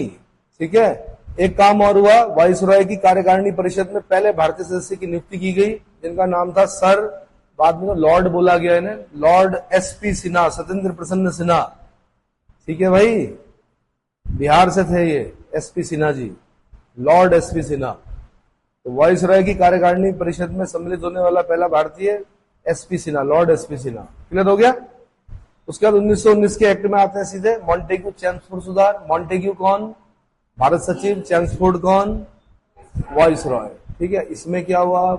ठीक है। एक काम और हुआ, वाइस रॉय की कार्यकारिणी परिषद में पहले भारतीय सदस्य की नियुक्ति की गई, जिनका नाम था सर, बाद में लॉर्ड बोला गया इन्हें, लॉर्ड एसपी सिन्हा, सत्येंद्र प्रसन्न सिन्हा। ठीक है भाई, बिहार से थे ये SP Sinha ji, Lord SP Sinha. तो वाइस रॉय की कार्यकारिणी परिषद में सम्मिलित होने वाला पहला भारतीय SP Sinha, Lord SP Sinha. Clear हो गया? उसके बाद 1919 के एक्ट में आते हैं सीधे मॉन्टेग्यू चैम्सफोर्ड सुधार। मॉन्टेग्यू कौन? भारत सचिव। चैम्सफोर्ड कौन? वॉइस रॉय। ठीक है, इसमें क्या हुआ?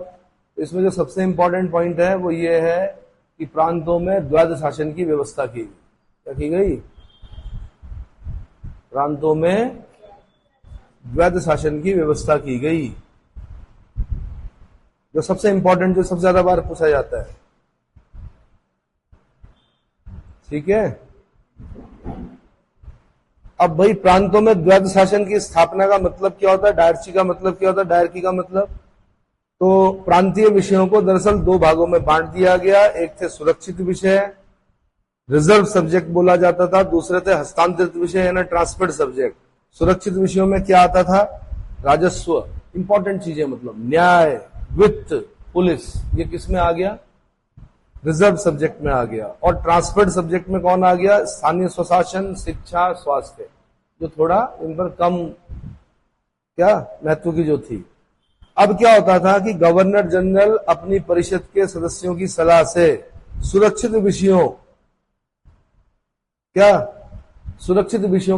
इसमें जो सबसे इंपॉर्टेंट पॉइंट है वो ये है कि प्रांतों में द्वैध शासन की व्यवस्था की गई। क्या की गई? प्रांतों में द्वैध शासन की व्यवस्था की गई। जो सबसे इंपॉर्टेंट, जो सबसे ज्यादा बार पूछा जाता है। ठीक है, अब भाई प्रांतों में द्वैध शासन की स्थापना का मतलब क्या होता है? डायरची का मतलब क्या होता है? डायरकी का मतलब, तो प्रांतीय विषयों को दरअसल दो भागों में बांट दिया गया। एक थे सुरक्षित विषय, रिजर्व सब्जेक्ट बोला जाता था। दूसरे थे हस्तांतरित विषय यानी ट्रांसफर्ड सब्जेक्ट। सुरक्षित विषयों में क्या आता था? राजस्व, इंपॉर्टेंट चीजें, मतलब न्याय, वित्त, पुलिस, ये किस में आ गया? रिजर्व सब्जेक्ट में आ गया। और ट्रांसफर्ड सब्जेक्ट में कौन आ गया? स्थानीय स्वशासन, शिक्षा, स्वास्थ्य, जो थोड़ा इन पर कम क्या महत्व की जो थी। अब क्या होता था कि गवर्नर जनरल अपनी परिषद के सदस्यों की सलाह से सुरक्षित विषयों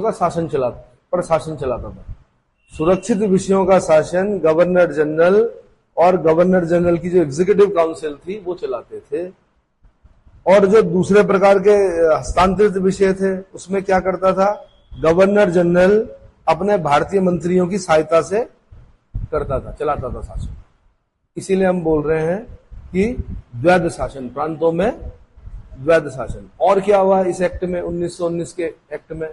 का शासन चलाता था। सुरक्षित विषयों का शासन गवर्नर जनरल और गवर्नर जनरल की जो एग्जीक्यूटिव काउंसिल थी वो चलाते थे। और जो दूसरे प्रकार के हस्तांतरित विषय थे उसमें क्या करता था? गवर्नर जनरल अपने भारतीय मंत्रियों की सहायता से करता था, चलाता था शासन। इसीलिए हम बोल रहे हैं कि द्वैध शासन, प्रांतों में द्वैध शासन। और क्या हुआ इस एक्ट में? 1919 के एक्ट में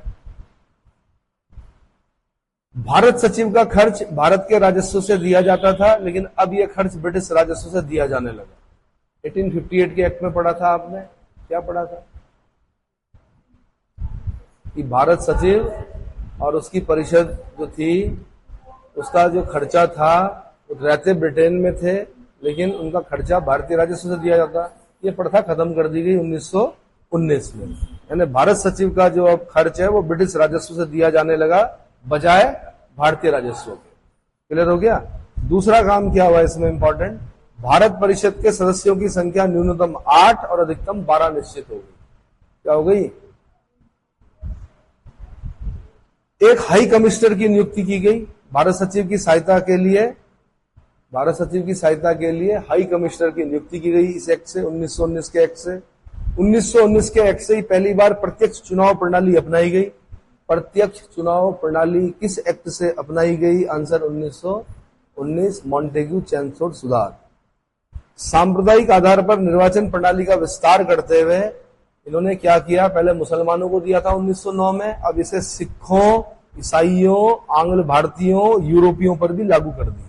भारत सचिव का खर्च भारत के राजस्व से दिया जाता था, लेकिन अब यह खर्च ब्रिटिश राजस्व से दिया जाने लगा। 1858 के एक्ट में पढ़ा था आपने, क्या पढ़ा था? कि भारत सचिव और उसकी परिषद जो थी उसका जो खर्चा था वो रहते ब्रिटेन में थे, लेकिन उनका खर्चा भारतीय राजस्व से दिया जाता। ये प्रथा खत्म कर दी गई 1919 में। यानी भारत सचिव का जो अब खर्च है वो ब्रिटिश राजस्व से दिया जाने लगा बजाय भारतीय राजस्व के। क्लियर हो गया? दूसरा काम क्या हुआ इसमें इंपॉर्टेंट? भारत परिषद के सदस्यों की संख्या न्यूनतम 8 और अधिकतम 12 निश्चित हो गई। क्या हो गई? एक हाई कमिश्नर की नियुक्ति की गई भारत सचिव की सहायता के लिए। भारत सचिव की सहायता के लिए हाई कमिश्नर की नियुक्ति की गई इस एक्ट से, 1919 के एक्ट से। 1919 के एक्ट से ही पहली बार प्रत्यक्ष चुनाव प्रणाली अपनाई गई। प्रत्यक्ष चुनाव प्रणाली किस एक्ट से अपनाई गई? आंसर 1919 मॉन्टेग्यू चैम्सफोर्ड सुधार। सांप्रदायिक आधार पर निर्वाचन प्रणाली का विस्तार करते हुए इन्होंने क्या किया? पहले मुसलमानों को दिया था 1909 में, अब इसे सिखों, ईसाइयों, आंग्ल भारतीयों, यूरोपियों पर भी लागू कर दिया।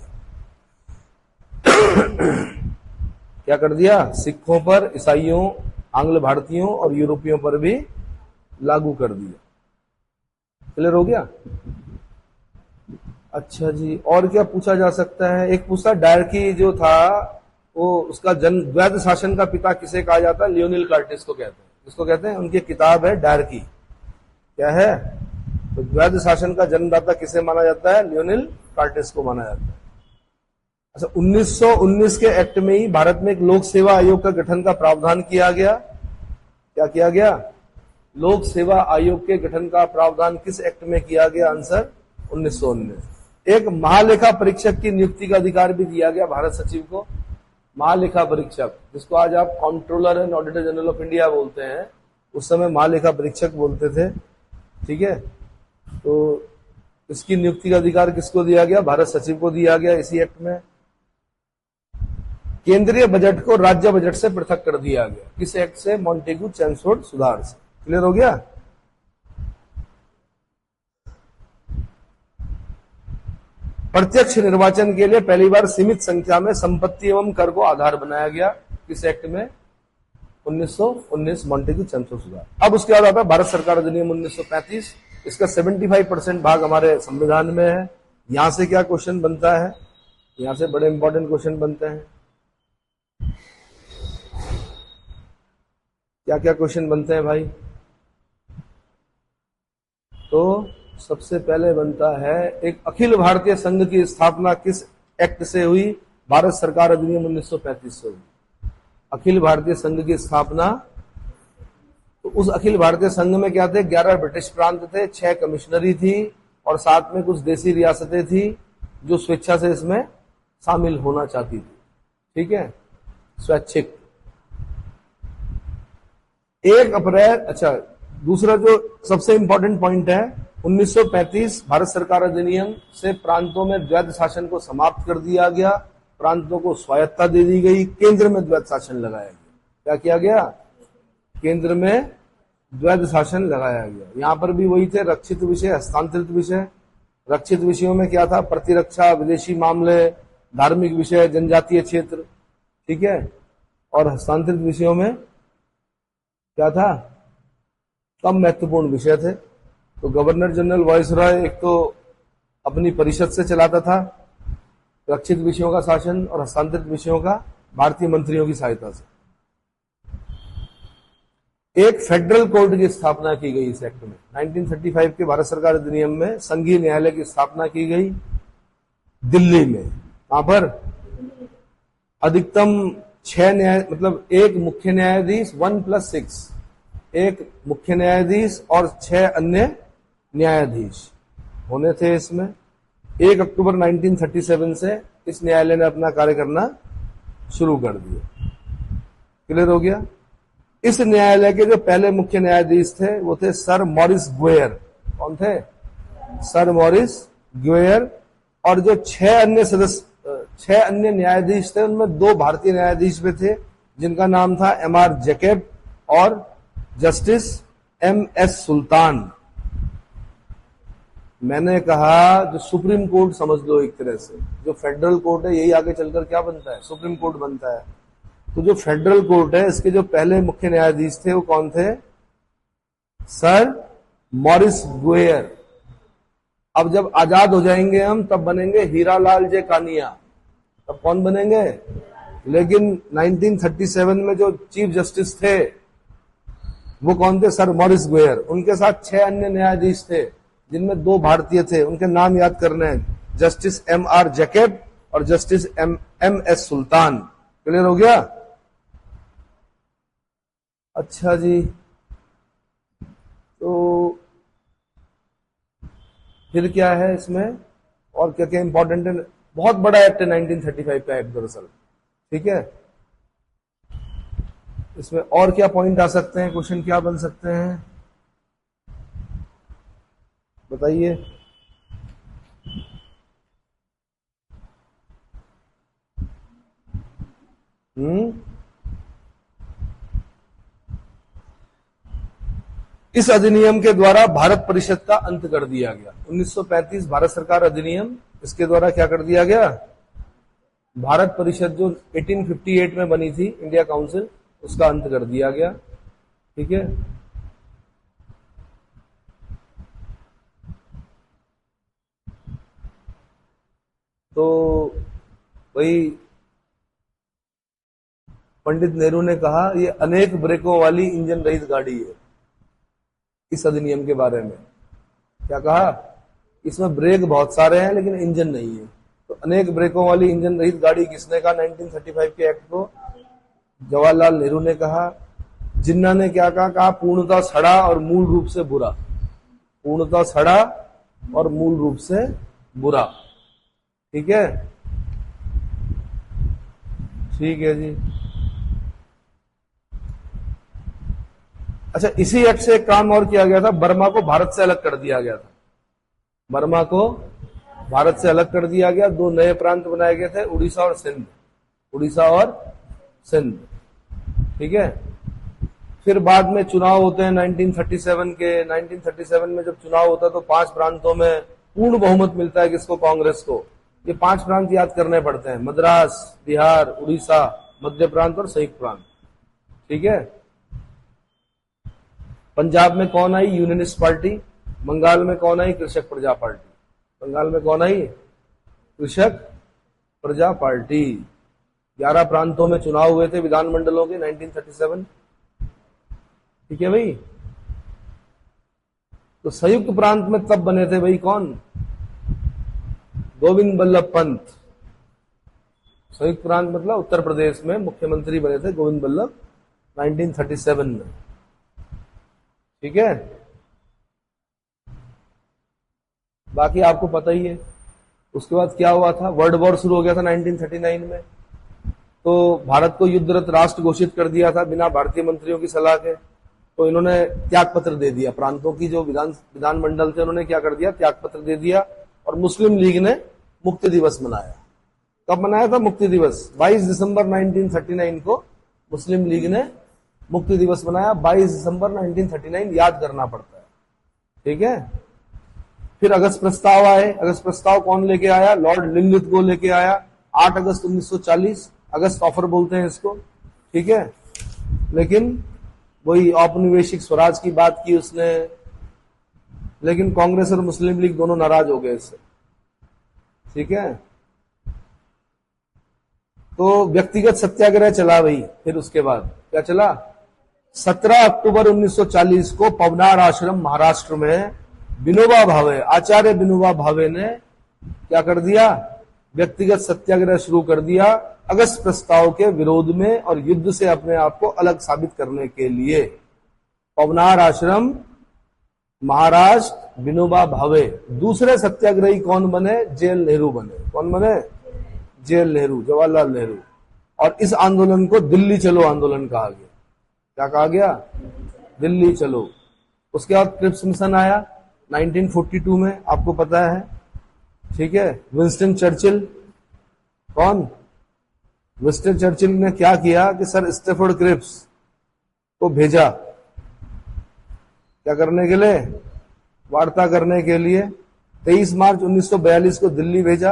क्या कर दिया? सिखों पर, ईसाइयों, आंग्ल भारतीयों और यूरोपियों पर भी लागू कर दिया। क्लियर हो गया? अच्छा जी, और क्या पूछा जा सकता है? एक पूछा डायरकी जो था वो उसका जन्म, द्वैध शासन का पिता किसे कहा जाता है? लियोनिल कार्टिस को कहते हैं। इसको कहते हैं, उनकी किताब है डायरकी। क्या है? तो द्वैध शासन का जन्मदाता किसे माना जाता है? लियोनिल कार्टिस को माना जाता है। अच्छा, 1919 के एक्ट में ही भारत में एक लोक सेवा आयोग का गठन का प्रावधान किया गया। क्या किया गया? लोक सेवा आयोग के गठन का प्रावधान किस एक्ट में किया गया? आंसर 1919। एक महालेखा परीक्षक की नियुक्ति का अधिकार भी दिया गया भारत सचिव को। महालेखा परीक्षक, जिसको आज आप controller and auditor general of India बोलते हैं, उस समय महालेखा परीक्षक बोलते थे। ठीक है, तो इसकी नियुक्ति का अधिकार किसको दिया गया? भारत सचिव को दिया गया इसी एक्ट में। केंद्रीय बजट को राज्य बजट से पृथक कर दिया गया। किस एक्ट से? मॉन्टेग्यू चैम्सफोर्ड सुधार से। क्लियर हो गया? प्रत्यक्ष निर्वाचन के लिए पहली बार सीमित संख्या में संपत्ति एवं कर को आधार बनाया गया। किस एक्ट में? 1919 मॉन्टेग्यू चैम्सफोर्ड सुधार। अब उसके बाद आता है भारत सरकार अधिनियम 1935। इसका 75% भाग हमारे संविधान में है। यहां से क्या क्वेश्चन बनता है? यहां से बड़े इंपॉर्टेंट क्वेश्चन बनते हैं। क्या क्या क्वेश्चन बनते हैं भाई? तो सबसे पहले बनता है, एक अखिल भारतीय संघ की स्थापना किस एक्ट से हुई? भारत सरकार अधिनियम 1935 से हुई। अखिल भारतीय संघ की स्थापना तो उस अखिल भारतीय संघ में क्या थे, 11 ब्रिटिश प्रांत थे, 6 कमिश्नरी थी और साथ में कुछ देसी रियासतें थी जो स्वेच्छा से इसमें शामिल होना चाहती थी। ठीक है, स्वैच्छिक। 1 अप्रैल, अच्छा, दूसरा जो सबसे इंपॉर्टेंट पॉइंट है, 1935 भारत सरकार अधिनियम से प्रांतों में द्वैध शासन को समाप्त कर दिया गया, प्रांतों को स्वायत्तता दे दी गई, केंद्र में द्वैध शासन लगाया गया। क्या किया गया? केंद्र में द्वैध शासन लगाया गया। यहां पर भी वही थे, रक्षित विषय, हस्तांतरित विषय। रक्षित विषयों में क्या था? प्रतिरक्षा, विदेशी मामले, धार्मिक विषय, जनजातीय क्षेत्र। ठीक है, और हस्तांतरित विषयों में क्या था? कम महत्वपूर्ण विषय थे। तो गवर्नर जनरल वायसरॉय एक तो अपनी परिषद से चलाता था रक्षित विषयों का शासन, और हस्तांतरित विषयों का भारतीय मंत्रियों की सहायता से। एक फेडरल कोर्ट की स्थापना की गई इस एक्ट में। 1935 के भारत सरकार अधिनियम में संघीय न्यायालय की स्थापना की गई दिल्ली में। वहां पर अधिकतम 6 न्याय, मतलब एक मुख्य न्यायाधीश 1+6, एक मुख्य न्यायाधीश और 6 अन्य न्यायाधीश होने थे इसमें। 1 अक्टूबर 1937 से इस न्यायालय ने अपना कार्य करना शुरू कर दिया। क्लियर हो गया? इस न्यायालय के जो पहले मुख्य न्यायाधीश थे वो थे सर मॉरिस ग्वेयर। कौन थे? Sir Maurice Gwyer. और जो 6 अन्य न्यायाधीश थे उनमें 2 भारतीय न्यायाधीश भी थे जिनका नाम था M.R. जैकब और जस्टिस M.S. सुल्तान। मैंने कहा जो सुप्रीम कोर्ट समझ लो एक तरह से, जो फेडरल कोर्ट है यही आगे चलकर क्या बनता है? सुप्रीम कोर्ट बनता है। तो जो फेडरल कोर्ट है इसके जो पहले मुख्य न्यायाधीश थे वो कौन थे? Sir Maurice Gwyer. अब जब आजाद हो जाएंगे हम तब बनेंगे हीरालाल जे कानिया। तब कौन बनेंगे? लेकिन 1937 में जो चीफ जस्टिस थे वो कौन थे? Sir Maurice Gwyer. उनके साथ 6 अन्य न्यायाधीश थे जिनमें 2 भारतीय थे। उनके नाम याद करने हैं, जस्टिस M.R. जैकब और जस्टिस M.S. सुल्तान। क्लियर हो गया? अच्छा जी, तो फिर क्या है इसमें और क्या क्या इंपॉर्टेंट है? बहुत बड़ा एक्ट है 1935 का एक्ट दरअसल। ठीक है, इसमें और क्या पॉइंट आ सकते हैं, क्वेश्चन क्या बन सकते हैं, बताइए। इस अधिनियम के द्वारा भारत परिषद का अंत कर दिया गया। 1935 भारत सरकार अधिनियम, इसके द्वारा क्या कर दिया गया? भारत परिषद जो 1858 में बनी थी, इंडिया काउंसिल, उसका अंत कर दिया गया। ठीक है, तो वही पंडित नेहरू ने कहा ये अनेक ब्रेकों वाली इंजन रहित गाड़ी है। इस अधिनियम के बारे में क्या कहा? इसमें ब्रेक बहुत सारे हैं लेकिन इंजन नहीं है। तो अनेक ब्रेकों वाली इंजन रहित गाड़ी किसने कहा 1935 के एक्ट को? जवाहरलाल नेहरू ने कहा। जिन्ना ने क्या कहा? पूर्णतः सड़ा और मूल रूप से बुरा। पूर्णतः सड़ा और मूल रूप से बुरा। ठीक है, ठीक है जी। अच्छा, इसी एक्ट से एक काम और किया गया था, बर्मा को भारत से अलग कर दिया गया था। बर्मा को भारत से अलग कर दिया गया। 2 नए प्रांत बनाए गए थे, उड़ीसा और सिंध। उड़ीसा और सिंध। ठीक है, फिर बाद में चुनाव होते हैं 1937 के। 1937 में जब चुनाव होता है तो 5 प्रांतों में पूर्ण बहुमत मिलता है किसको? कांग्रेस को। ये 5 प्रांत याद करने पड़ते हैं, मद्रास, बिहार, उड़ीसा, मध्य प्रांत और संयुक्त प्रांत। ठीक है, पंजाब में कौन आई? Unionist party. बंगाल में कौन आई? कृषक प्रजा पार्टी। बंगाल में कौन आई? कृषक प्रजा पार्टी। 11 प्रांतों में चुनाव हुए थे विधानमंडलों के 1937। ठीक है भाई। तो संयुक्त प्रांत में तब बने थे भाई कौन? गोविंद बल्लभ पंत। संयुक्त प्रांत मतलब उत्तर प्रदेश में मुख्यमंत्री बने थे गोविंद बल्लभ 1937 में। ठीक है, बाकी आपको पता ही है। उसके बाद क्या हुआ था, वर्ल्ड वॉर शुरू हो गया था 1939 में। तो भारत को युद्धरत राष्ट्र घोषित कर दिया था बिना भारतीय मंत्रियों की सलाह के। तो इन्होंने त्याग पत्र दे दिया, प्रांतों की जो विधानमंडल थे उन्होंने क्या कर दिया, त्याग पत्र दे दिया। और मुस्लिम लीग ने मुक्ति दिवस मनाया। कब मनाया था मुक्ति दिवस? 22 दिसंबर 1939 को मुस्लिम लीग ने मुक्ति दिवस मनाया। 22 दिसंबर 1939 याद करना पड़ता है, ठीक है। फिर अगस्त प्रस्ताव आए। अगस्त प्रस्ताव कौन लेके आया? लॉर्ड लिनलिथगो लेके आया, 8 अगस्त 1940। अगस्त ऑफर बोलते हैं इसको, ठीक है। लेकिन वही औपनिवेशिक स्वराज की बात की उसने, लेकिन कांग्रेस और मुस्लिम लीग दोनों नाराज हो गए इससे, ठीक है। तो व्यक्तिगत सत्याग्रह चला भाई। फिर उसके बाद क्या चला? 17 अक्टूबर 1940 को पवनार आश्रम महाराष्ट्र में विनोबा भावे, आचार्य विनोबा भावे ने क्या कर दिया? व्यक्तिगत सत्याग्रह शुरू कर दिया अगस्त प्रस्ताव के विरोध में और युद्ध से अपने आप को अलग साबित करने के लिए। पवनार आश्रम महाराष्ट्र, विनोबा भावे। दूसरे सत्याग्रही कौन बने? जेल नेहरू बने। कौन बने? जेल नेहरू, जवाहरलाल नेहरू। और इस आंदोलन को दिल्ली चलो आंदोलन कहा गया। क्या कहा गया? दिल्ली चलो। उसके बाद क्रिप्स मिशन आया 1942 में, आपको पता है, ठीक है। विंस्टन चर्चिल, कौन? विंस्टन चर्चिल ने क्या किया कि सर स्टेफोर्ड क्रिप्स को भेजा, क्या करने के लिए? वार्ता करने के लिए। 23 मार्च 1942 को दिल्ली भेजा।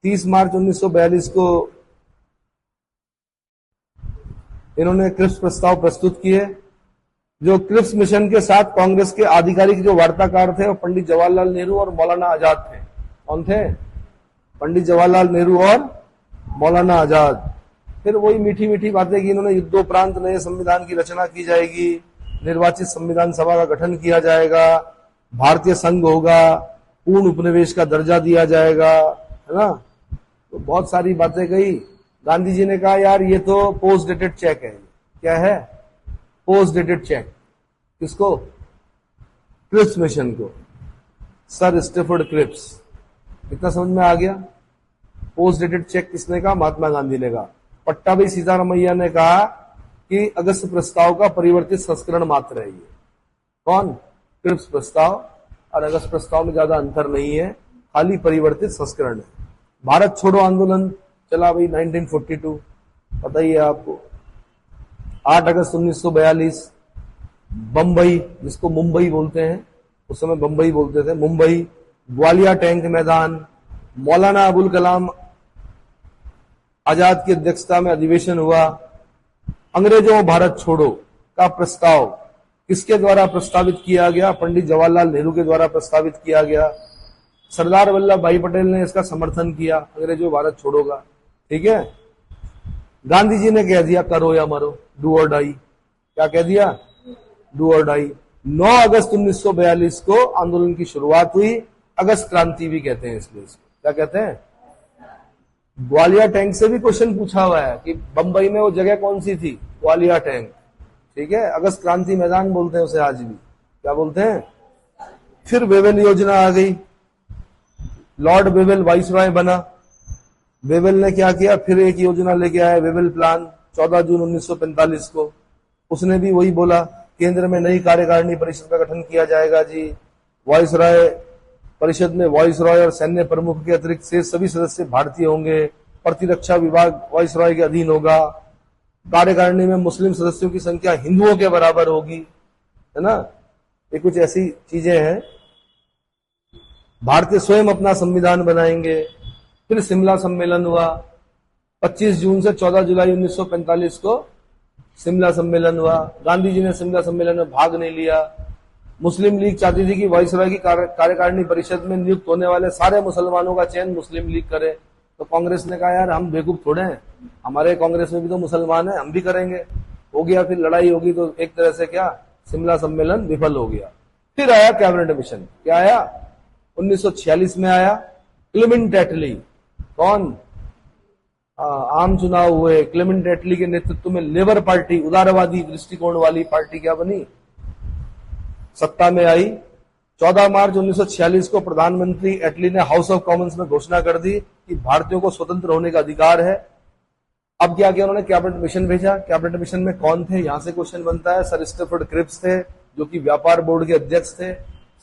30 मार्च 1942 को इन्होंने क्रिप्स प्रस्ताव प्रस्तुत किए। जो क्रिप्स मिशन के साथ कांग्रेस के आधिकारिक जो वार्ताकार थे वो पंडित जवाहरलाल नेहरू और मौलाना आजाद थे। कौन थे? पंडित जवाहरलाल नेहरू और मौलाना आजाद। फिर वही मीठी मीठी बातें की इन्होंने, युद्धोपरांत नए संविधान की रचना की जाएगी, निर्वाचित संविधान सभा का गठन किया जाएगा, भारतीय संघ होगा, पूर्ण उपनिवेश का दर्जा दिया जाएगा, है ना। तो बहुत सारी बातें कही। गांधी जी ने कहा यार ये तो पोस्ट डेटेड चेक है। क्या है? Post dated cheque. किसको? क्रिप्स मिशन को, सर स्टेफोर्ड क्रिप्स। इतना समझ में आ गया? पोस्ट डेटेड चेक किसने कहा? महात्मा गांधी ने कहा। पट्टाभी सीतारामैया ने कहा कि अगस्त प्रस्ताव का परिवर्तित संस्करण मात्र है ये। कौन? क्रिप्स प्रस्ताव और अगस्त प्रस्ताव में ज्यादा अंतर नहीं है, खाली परिवर्तित संस्करण है। भारत छोड़ो आंदोलन चला भाई 1942, पता ही है आपको। 8 अगस्त 1942 बंबई, जिसको मुंबई बोलते हैं, उस समय बंबई बोलते थे, मुंबई, ग्वालियर टैंक मैदान, मौलाना अबुल कलाम आजाद की अध्यक्षता में अधिवेशन हुआ। अंग्रेजों भारत छोड़ो का प्रस्ताव किसके द्वारा प्रस्तावित किया गया? पंडित जवाहरलाल नेहरू के द्वारा प्रस्तावित किया गया। सरदार वल्लभ भाई पटेल ने इसका समर्थन किया, अंग्रेजों भारत छोड़ो का, ठीक है। गांधी जी ने कह दिया करो या मरो, डू और डाई। क्या कह दिया? डू और डाई। 9 अगस्त 1942 को आंदोलन की शुरुआत हुई। अगस्त क्रांति भी कहते हैं इसलिए इसको। क्या कहते हैं? ग्वालियर टैंक से भी क्वेश्चन पूछा हुआ है कि बंबई में वो जगह कौन सी थी? ग्वालियर टैंक, ठीक है। अगस्त क्रांति मैदान बोलते हैं उसे आज भी। क्या बोलते हैं? फिर वेवेल योजना आ गई। लॉर्ड वेवेल वाइसरॉय बना। वेवेल ने क्या किया? फिर एक योजना लेके आया, वेवेल प्लान, 14 जून 1945 को। उसने भी वही बोला, केंद्र में नई कार्यकारिणी परिषद का गठन किया जाएगा जी। वाइसरॉय परिषद में वाइसरॉय और सैन्य प्रमुख के अतिरिक्त से सभी सदस्य भारतीय होंगे। प्रतिरक्षा विभाग वाइसरॉय के अधीन होगा। कार्यकारिणी में मुस्लिम सदस्यों की संख्या हिंदुओं के बराबर होगी, है ना। ये कुछ ऐसी चीजें हैं। भारतीय स्वयं अपना संविधान बनाएंगे। फिर शिमला सम्मेलन हुआ 25 जून से 14 जुलाई 1945 को शिमला सम्मेलन हुआ। गांधी जी ने शिमला सम्मेलन में भाग नहीं लिया। मुस्लिम लीग चाहती थी कि वाइसरॉय की कार्यकारिणी परिषद में नियुक्त होने वाले सारे मुसलमानों का चयन मुस्लिम लीग करे। तो कांग्रेस ने कहा यार हम बेवकूफ थोड़े हैं, हमारे कांग्रेस में भी तो मुसलमान है, हम भी करेंगे। हो गया, फिर लड़ाई होगी। तो एक तरह से क्या, शिमला सम्मेलन विफल हो गया। फिर आया कैबिनेट मिशन। क्या आया? 1946 में आया क्लेमेंट एटली। कौन? आम चुनाव हुए। क्लेमेंट एटली के नेतृत्व में लेबर पार्टी, उदारवादी दृष्टिकोण वाली पार्टी क्या बनी? सत्ता में आई। 14 मार्च 1946 को प्रधानमंत्री एटली ने हाउस ऑफ कॉमन्स में घोषणा कर दी कि भारतीयों को स्वतंत्र होने का अधिकार है। अब क्या किया उन्होंने, कैबिनेट मिशन भेजा। कैबिनेट मिशन में कौन थे, यहां से क्वेश्चन बनता है। सर स्टेफर्ड क्रिप्स थे जो कि व्यापार बोर्ड के अध्यक्ष थे।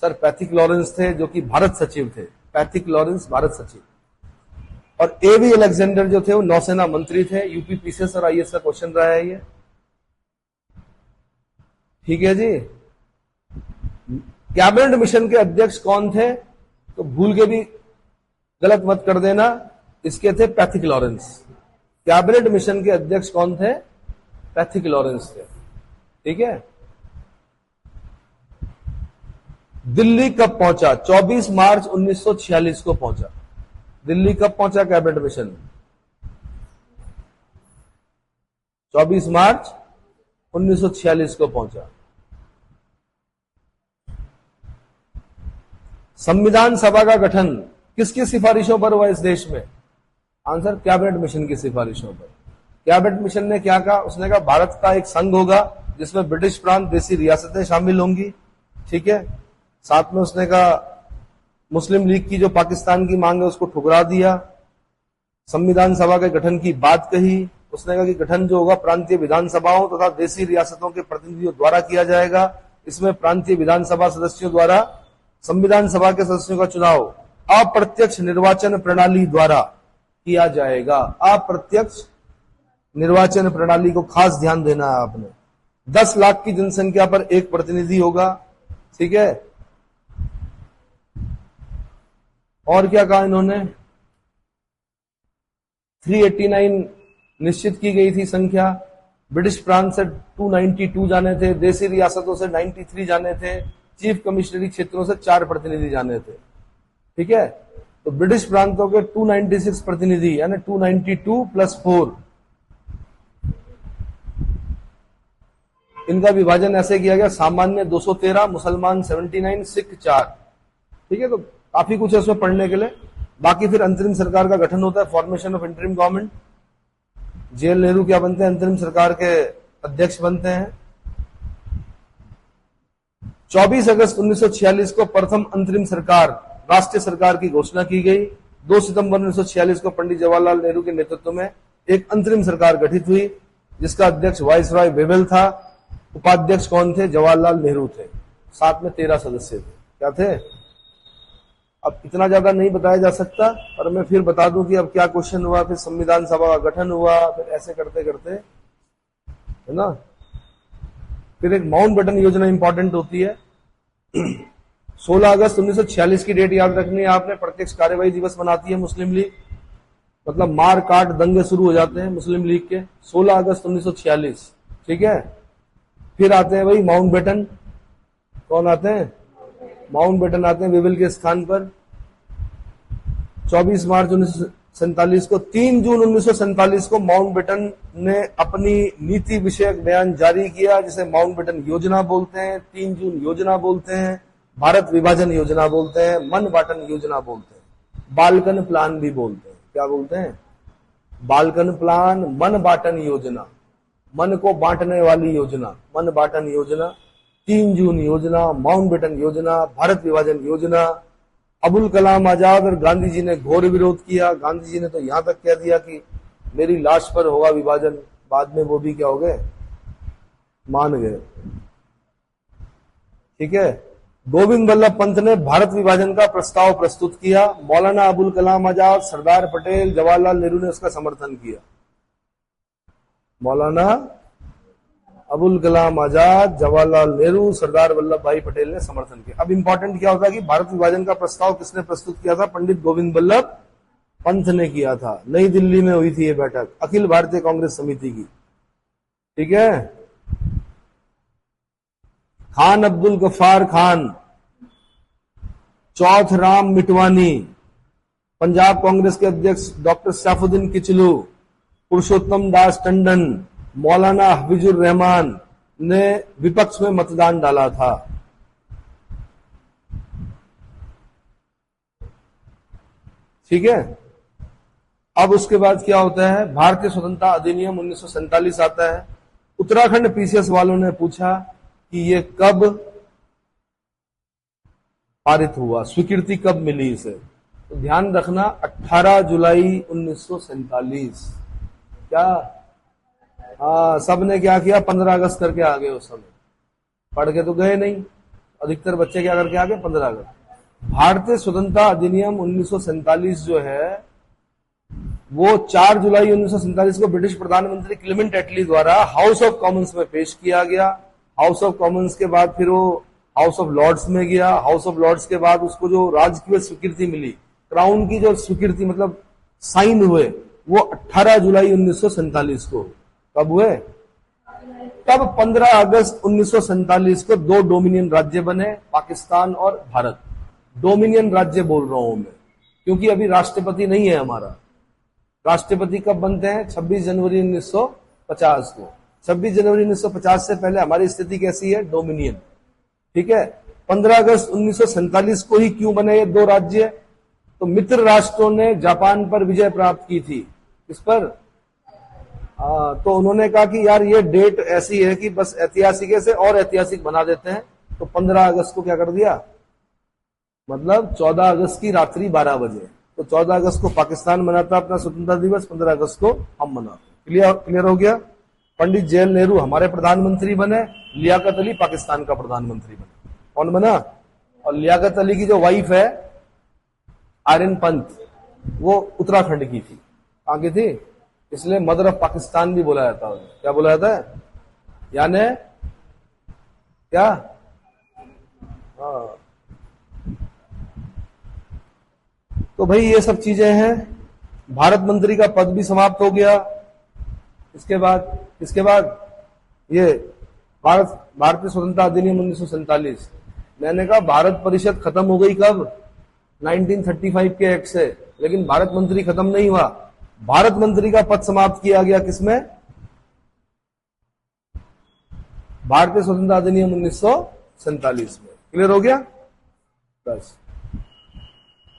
सर पैथिक लॉरेंस थे जो कि भारत सचिव थे, पैथिक लॉरेंस भारत सचिव। और एवी अलेक्जेंडर जो थे वो नौसेना मंत्री थे। यूपी पीसीएस और आईएएस का क्वेश्चन रहा है ये, ठीक है जी। कैबिनेट मिशन के अध्यक्ष कौन थे, तो भूल के भी गलत मत कर देना, इसके थे पैथिक लॉरेंस। कैबिनेट मिशन के अध्यक्ष कौन थे, पैथिक लॉरेंस थे, ठीक है। दिल्ली कब पहुंचा, 24 मार्च 1946 को पहुंचा। दिल्ली कब पहुंचा कैबिनेट मिशन, 24 मार्च 1946 को पहुंचा। संविधान सभा का गठन किसकी सिफारिशों पर हुआ इस देश में, आंसर कैबिनेट मिशन की सिफारिशों पर। कैबिनेट मिशन ने क्या कहा, उसने कहा भारत का एक संघ होगा जिसमें ब्रिटिश प्रांत, देसी रियासतें शामिल होंगी, ठीक है। साथ में उसने कहा मुस्लिम लीग की जो पाकिस्तान की मांग है उसको ठुकरा दिया। संविधान सभा के गठन की बात कही। उसने कहा कि गठन जो होगा प्रांतीय विधानसभाओं तथा देसी रियासतों के प्रतिनिधियों द्वारा किया जाएगा। इसमें प्रांतीय विधानसभा सदस्यों द्वारा संविधान सभा के सदस्यों का चुनाव अप्रत्यक्ष निर्वाचन प्रणाली द्वारा किया जाएगा। अप्रत्यक्ष निर्वाचन प्रणाली को खास ध्यान देना है आपने। 10 लाख की जनसंख्या पर एक प्रतिनिधि होगा, ठीक है। और क्या कहा इन्होंने, 389 निश्चित की गई थी संख्या। ब्रिटिश प्रांत से 292 जाने थे, देसी रियासतों से 93 जाने थे, चीफ कमिश्नरी क्षेत्रों से 4 प्रतिनिधि जाने थे, ठीक है। तो ब्रिटिश प्रांतों के 296 प्रतिनिधि यानी 292 प्लस 4, इनका विभाजन ऐसे किया गया, सामान्य 213, मुसलमान 79, सिख 4, ठीक है। तो काफी कुछ है उसमें पढ़ने के लिए। बाकी फिर अंतरिम सरकार का गठन होता है, formation of interim government. JL Nehru क्या बनते हैं, अंतरिम सरकार के अध्यक्ष बनते हैं। 24 अगस्त 1946 को प्रथम अंतरिम सरकार, राष्ट्रीय सरकार की घोषणा की गई। 2 सितंबर 1946 को पंडित जवाहरलाल नेहरू के नेतृत्व में एक अंतरिम सरकार गठित हुई जिसका अध्यक्ष वाइसरॉय बेवेल था। उपाध्यक्ष कौन थे, जवाहरलाल नेहरू थे। साथ में 13 सदस्य थे। क्या थे, अब इतना ज्यादा नहीं बताया जा सकता, पर मैं फिर बता दूं कि अब क्या क्वेश्चन हुआ। फिर संविधान सभा का गठन हुआ, फिर ऐसे करते करते, है ना। फिर एक माउंटबेटन योजना इंपॉर्टेंट होती है। 16 अगस्त 1946 की डेट याद रखनी है आपने, प्रत्यक्ष कार्यवाही दिवस मनाती है मुस्लिम लीग। मतलब मार काट दंगे शुरू हो जाते हैं मुस्लिम लीग के 16 अगस्त 1946, ठीक है। फिर आते हैं भाई माउंटबेटन, कौन आते हैं, माउंटबेटन आते हैं वेवेल के स्थान पर। 24 मार्च 1947 को, 3 जून 1947 को माउंटबेटन ने अपनी नीति विषयक बयान जारी किया जिसे माउंटबेटन योजना बोलते हैं, 3 जून योजना बोलते हैं, भारत विभाजन योजना बोलते हैं, मन बाटन योजना बोलते हैं, बाल्कन प्लान भी बोलते हैं। क्या बोलते हैं, बाल्कन प्लान, मन बाटन योजना, मन को बांटने वाली योजना, मन बाटन योजना, 3 जून योजना, माउंटबेटन योजना, भारत विभाजन योजना। अबुल कलाम आजाद और गांधी जी ने घोर विरोध किया। गांधी जी ने तो यहां तक कह दिया कि मेरी लाश पर होगा विभाजन। बाद में वो भी क्या हो गए, मान गए, ठीक है। गोविंद बल्लभ पंत ने भारत विभाजन का प्रस्ताव प्रस्तुत किया। मौलाना अबुल कलाम आजाद, सरदार पटेल, जवाहरलाल नेहरू ने उसका समर्थन किया। मौलाना अबुल कलाम आजाद, जवाहरलाल नेहरू, सरदार वल्लभ भाई पटेल ने समर्थन किया। अब इंपॉर्टेंट क्या होता है कि भारत विभाजन का प्रस्ताव किसने प्रस्तुत किया था, पंडित गोविंद बल्लभ पंत ने किया था। नई दिल्ली में हुई थी ये बैठक, अखिल भारतीय कांग्रेस समिति की, ठीक है। खान अब्दुल गफ्फार खान, चौथराम मिटवानी, पंजाब कांग्रेस के अध्यक्ष डॉक्टर सैफुद्दीन किचलू, पुरुषोत्तम दास टंडन, मौलाना हफीजुर रहमान ने विपक्ष में मतदान डाला था। ठीक है। अब उसके बाद क्या होता है, भारतीय स्वतंत्रता अधिनियम 1947 आता है। उत्तराखंड पीसीएस वालों ने पूछा कि ये कब पारित हुआ, स्वीकृति कब मिली इसे? तो ध्यान रखना 18 जुलाई 1947। क्या? हाँ, सबने क्या किया, 15 अगस्त करके आ गए। उस समय पढ़ के तो गए नहीं, अधिकतर बच्चे क्या करके आ गए, 15 अगस्त। भारतीय स्वतंत्रता अधिनियम 1947 जो है वो 4 जुलाई 1947 को ब्रिटिश प्रधानमंत्री क्लेमेंट एटली द्वारा हाउस ऑफ कॉमन्स में पेश किया गया। हाउस ऑफ कॉमन्स के बाद फिर वो हाउस ऑफ लॉर्ड्स में गया। हाउस ऑफ लॉर्ड्स के बाद उसको जो राजकीय स्वीकृति मिली, क्राउन की जो स्वीकृति मतलब साइन हुए, वो 18 जुलाई 1947 को। कब हुए? तब 15 अगस्त 1947 को 2 डोमिनियन राज्य बने, पाकिस्तान और भारत। डोमिनियन राज्य बोल रहा हूं मैं, क्योंकि अभी राष्ट्रपति नहीं है हमारा। राष्ट्रपति कब बनते हैं? 26 जनवरी 1950 को। 26 जनवरी 1950 से पहले हमारी स्थिति कैसी है? डोमिनियन। ठीक है। 15 अगस्त 1947 को ही क्यों बने ये 2 राज्य? तो मित्र राष्ट्रों ने जापान पर विजय प्राप्त की थी। इस पर तो उन्होंने कहा कि यार ये डेट ऐसी है कि बस ऐतिहासिक से और ऐतिहासिक बना देते हैं। तो 15 अगस्त को क्या कर दिया, मतलब 14 अगस्त की रात्रि 12 बजे। तो 14 अगस्त को पाकिस्तान मनाता अपना स्वतंत्रता दिवस, 15 अगस्त को हम मनाते। क्लियर हो गया? पंडित जवाहरलाल नेहरू हमारे प्रधानमंत्री बने, लियाकत अली पाकिस्तान का प्रधानमंत्री बने। कौन बना? और लियाकत अली की जो वाइफ है आर्यन पंत, वो उत्तराखंड की थी। कहां की थी? इसलिए मदर ऑफ पाकिस्तान भी बोला जाता है। क्या बोला जाता है? यानी क्या? हाँ। तो भाई ये सब चीजें हैं। भारत मंत्री का पद भी समाप्त हो गया। इसके बाद ये भारतीय स्वतंत्रता अधिनियम 1947। मैंने कहा भारत परिषद खत्म हो गई कब? 1935 के एक्ट से। लेकिन भारत मंत्री खत्म नहीं हुआ। भारत मंत्री का पद समाप्त किया गया किसमें? भारतीय स्वतंत्रता अधिनियम 1947 में। क्लियर हो गया? बस।